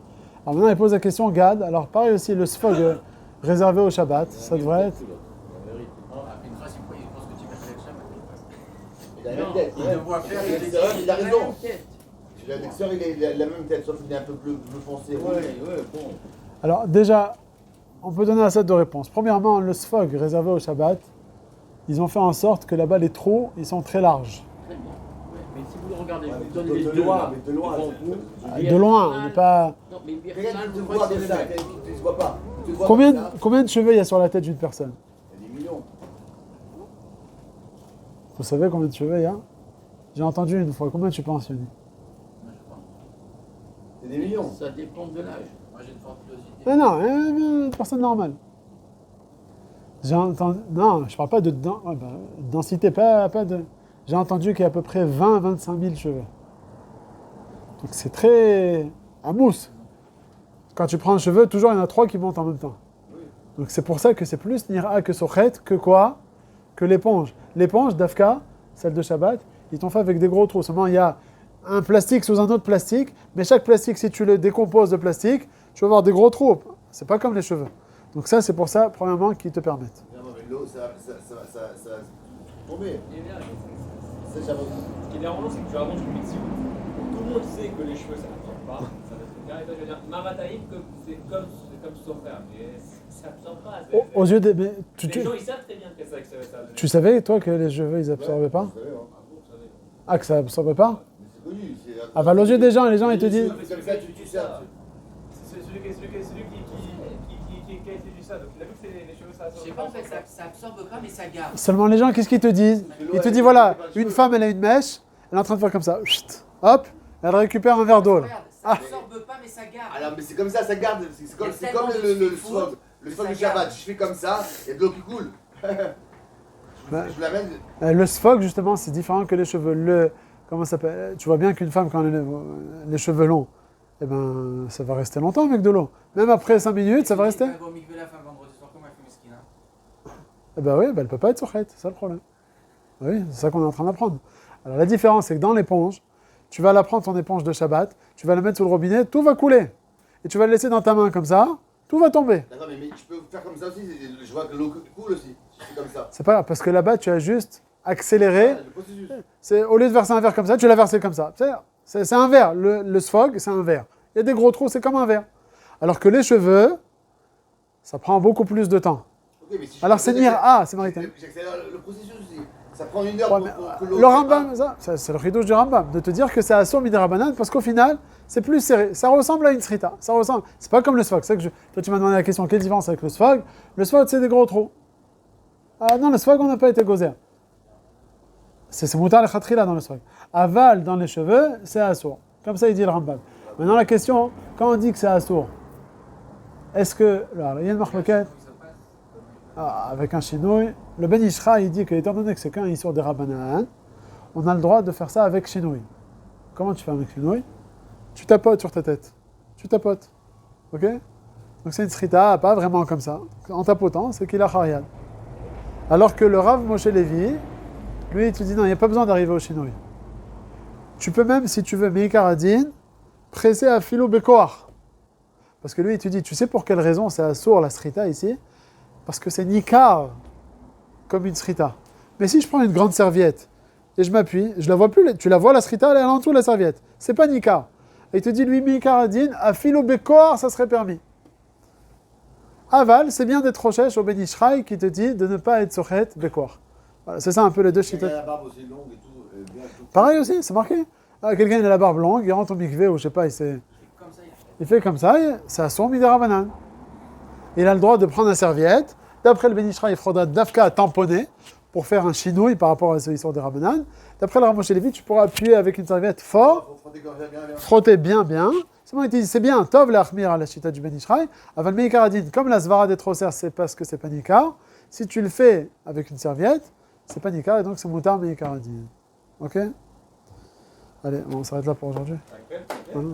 [SPEAKER 1] Alors maintenant, il pose la question Gad. Alors, pareil aussi, le sfog réservé au Shabbat, ça devrait être.
[SPEAKER 6] Une phrase, il pense que tu mettrais le Shabbat.
[SPEAKER 2] Il a la même tête. Il a raison. Le Dexter, il a la même tête, sauf qu'il est un peu plus foncé.
[SPEAKER 4] Bon.
[SPEAKER 1] Alors, déjà, on peut donner un set de réponses. Premièrement, le sfog réservé au Shabbat, ils ont fait en sorte que là-bas, les trous, ils sont très larges.
[SPEAKER 4] Très bien. Ouais. Mais si vous le regardez, je vous donne les deux là, devant vous.
[SPEAKER 1] De loin, on n'est pas.
[SPEAKER 4] Non, mais
[SPEAKER 2] Regarde,
[SPEAKER 4] personne
[SPEAKER 2] tu
[SPEAKER 4] ne
[SPEAKER 2] te vois comme ça, tu ne vois pas. Tu te vois comme ça.
[SPEAKER 1] Combien de cheveux il y a sur la tête d'une personne?
[SPEAKER 2] Il y a des millions.
[SPEAKER 1] Vous savez combien de cheveux il y a? J'ai entendu une fois. Combien tu penses, Yoni?
[SPEAKER 2] C'est des millions.
[SPEAKER 4] Ça dépend de l'âge.
[SPEAKER 6] Moi j'ai une forte curiosité.
[SPEAKER 1] Mais non, une personne normale. J'ai entendu. Non, je parle pas de densité, pas de. J'ai entendu qu'il y a à peu près 20-25 000 cheveux. Donc c'est très. à mousse. Quand tu prends un cheveu, toujours il y en a 3 qui montent en même temps. Donc c'est pour ça que c'est plus Nira que Sochet que quoi? Que l'éponge. L'éponge d'Afka, celle de Shabbat, ils t'ont fait avec des gros trous. Seulement il y a un plastique sous un autre plastique, mais chaque plastique, si tu le décomposes de plastique, tu vas avoir des gros trous. C'est pas comme les cheveux. Donc ça, c'est pour ça, premièrement, qu'ils te permettent.
[SPEAKER 2] Non, mais l'eau, ça va tomber. C'est Shabbat.
[SPEAKER 3] Ce qui est dérangeant, c'est que tu avances une mitzvah. Tout le monde sait que les cheveux, ça n'absorbe pas. Ça va être bien. Et toi, je veux dire, Marataïm, c'est comme son frère. Mais ça n'absorbe pas.
[SPEAKER 1] Aux yeux des.
[SPEAKER 3] Les gens, ils savent très bien que ça.
[SPEAKER 1] Tu savais, toi, que les cheveux, ils absorbaient pas? Ah, que ça absorbait pas?
[SPEAKER 2] C'est connu.
[SPEAKER 1] Ah, bah, aux yeux des gens, les gens, ils te disent.
[SPEAKER 2] Comme ça, tu sais.
[SPEAKER 3] C'est celui qui a étudié ça. Donc, il a vu que les cheveux, ça
[SPEAKER 6] Je sais pas, en fait, ça absorbe pas, mais ça garde.
[SPEAKER 1] Seulement les gens, qu'est-ce qu'ils te disent? Ils te disent, voilà, une femme, elle a une mèche, elle est en train de faire comme ça. Chut, hop, elle récupère un verre d'eau. Là.
[SPEAKER 6] Regarde, ça absorbe pas, mais ça garde.
[SPEAKER 2] Alors, mais c'est comme ça garde. C'est comme
[SPEAKER 6] tellement de
[SPEAKER 2] le
[SPEAKER 6] trucs
[SPEAKER 2] swag.
[SPEAKER 6] fous,
[SPEAKER 2] Le swag
[SPEAKER 6] ça
[SPEAKER 2] du Shabbat.
[SPEAKER 6] garde.
[SPEAKER 2] Je fais comme ça, il y a de l'eau qui coule. Je l'amène.
[SPEAKER 1] Le sfog, justement, c'est différent que les cheveux. Comment ça s'appelle? Tu vois bien qu'une femme, quand elle a les cheveux longs, eh ben, ça va rester longtemps avec de l'eau. Même après 5 minutes, ça va rester.
[SPEAKER 6] Elle va au mikvé la fin vendredi soir, comment elle fait mesquine, hein?
[SPEAKER 1] Eh ben oui, elle ne peut pas être surchette, c'est ça le problème. Oui, c'est ça qu'on est en train d'apprendre. Alors la différence, c'est que dans l'éponge, tu vas la prendre ton éponge de Shabbat, tu vas la mettre sous le robinet, tout va couler. Et tu vas le laisser dans ta main comme ça, tout va tomber.
[SPEAKER 2] D'accord, mais tu peux faire comme ça aussi. Je vois que l'eau coule aussi. C'est comme ça.
[SPEAKER 1] C'est pas grave, parce que là-bas, tu as juste accéléré.
[SPEAKER 2] Le processus.
[SPEAKER 1] C'est, au lieu de verser un verre comme ça, tu l'as versé comme ça. C'est un verre. Le sfog, c'est un verre. Il y a des gros trous, c'est comme un verre. Alors que les cheveux, ça prend beaucoup plus de temps.
[SPEAKER 2] Okay, mais si
[SPEAKER 1] Alors c'est c'est maritime.
[SPEAKER 2] J'accélère le processus aussi. Ça prend 1 heure
[SPEAKER 1] Ouais,
[SPEAKER 2] pour que l'eau.
[SPEAKER 1] le Rambam, ça, c'est le ridouche du Rambam, de te dire que c'est Assour Midirabanan, parce qu'au final, c'est plus serré. Ça ressemble à une srita. Ça ressemble. C'est pas comme le sfog. C'est que toi, tu m'as demandé la question, quelle différence avec le sfog? Le sfog, c'est des gros trous. Ah non, le sfog, on n'a pas été gozer. C'est moutar le khatrila dans le sfog. Aval dans les cheveux, c'est Assour. Comme ça, il dit le Rambam. Maintenant, la question, quand on dit que c'est Assour, est-ce que. Alors, il y a une marloquette. Avec un chinouille. Le Ben Ishra, il dit que, étant donné que c'est qu'un Issour des Rabbanan, on a le droit de faire ça avec chinouille. Comment tu fais avec chinouille? Tu tapotes sur ta tête. Tu tapotes. Ok? Donc c'est une srita, pas vraiment comme ça. En tapotant, c'est qu'il a chariad. Alors que le Rav Moshe Levi, lui, il te dit non, il n'y a pas besoin d'arriver au chinouille. Tu peux même, si tu veux, Meikaradin, presser à Philo Bekoar. Parce que lui, il te dit, tu sais pour quelle raison c'est assour la srita ici? Parce que c'est nikar, comme une srita. Mais si je prends une grande serviette et je m'appuie, je la vois plus, tu la vois la srita, elle est en dessous de la serviette. C'est pas nikar. Et il te dit, lui, Meikaradin, à Philo Bekoar, ça serait permis. Aval, c'est bien d'être rochèche au Ben Ishraï qui te dit de ne pas être sochet Bekoar. Voilà, c'est ça un peu les deux chitats.
[SPEAKER 2] La barbe aussi longue et tout.
[SPEAKER 1] Pareil aussi, c'est marqué. Quelqu'un il a la barbe longue, il rentre au mikvé ou je sais pas, il fait comme ça, c'est à son midirabanan. Il a le droit de prendre la serviette. D'après le Ben Ishraï, il faudra d'Afka tamponner pour faire un chinouille par rapport à cette histoire des Rabbanan. D'après le Rav Moshe Levi, tu pourras appuyer avec une serviette fort,
[SPEAKER 2] Faut frotter comme ça, bien.
[SPEAKER 1] frotter bien. C'est bon, il te dit, c'est bien, tov l'achmir à la chita du Ben Ishraï. Aval meikar adin, comme la svara des trosser, c'est parce que c'est pas nikar. Si tu le fais avec une serviette, c'est pas nikar et donc c'est moutar meikar adin. Ok? Allez, on s'arrête là pour aujourd'hui.
[SPEAKER 3] D'accord.
[SPEAKER 1] Voilà.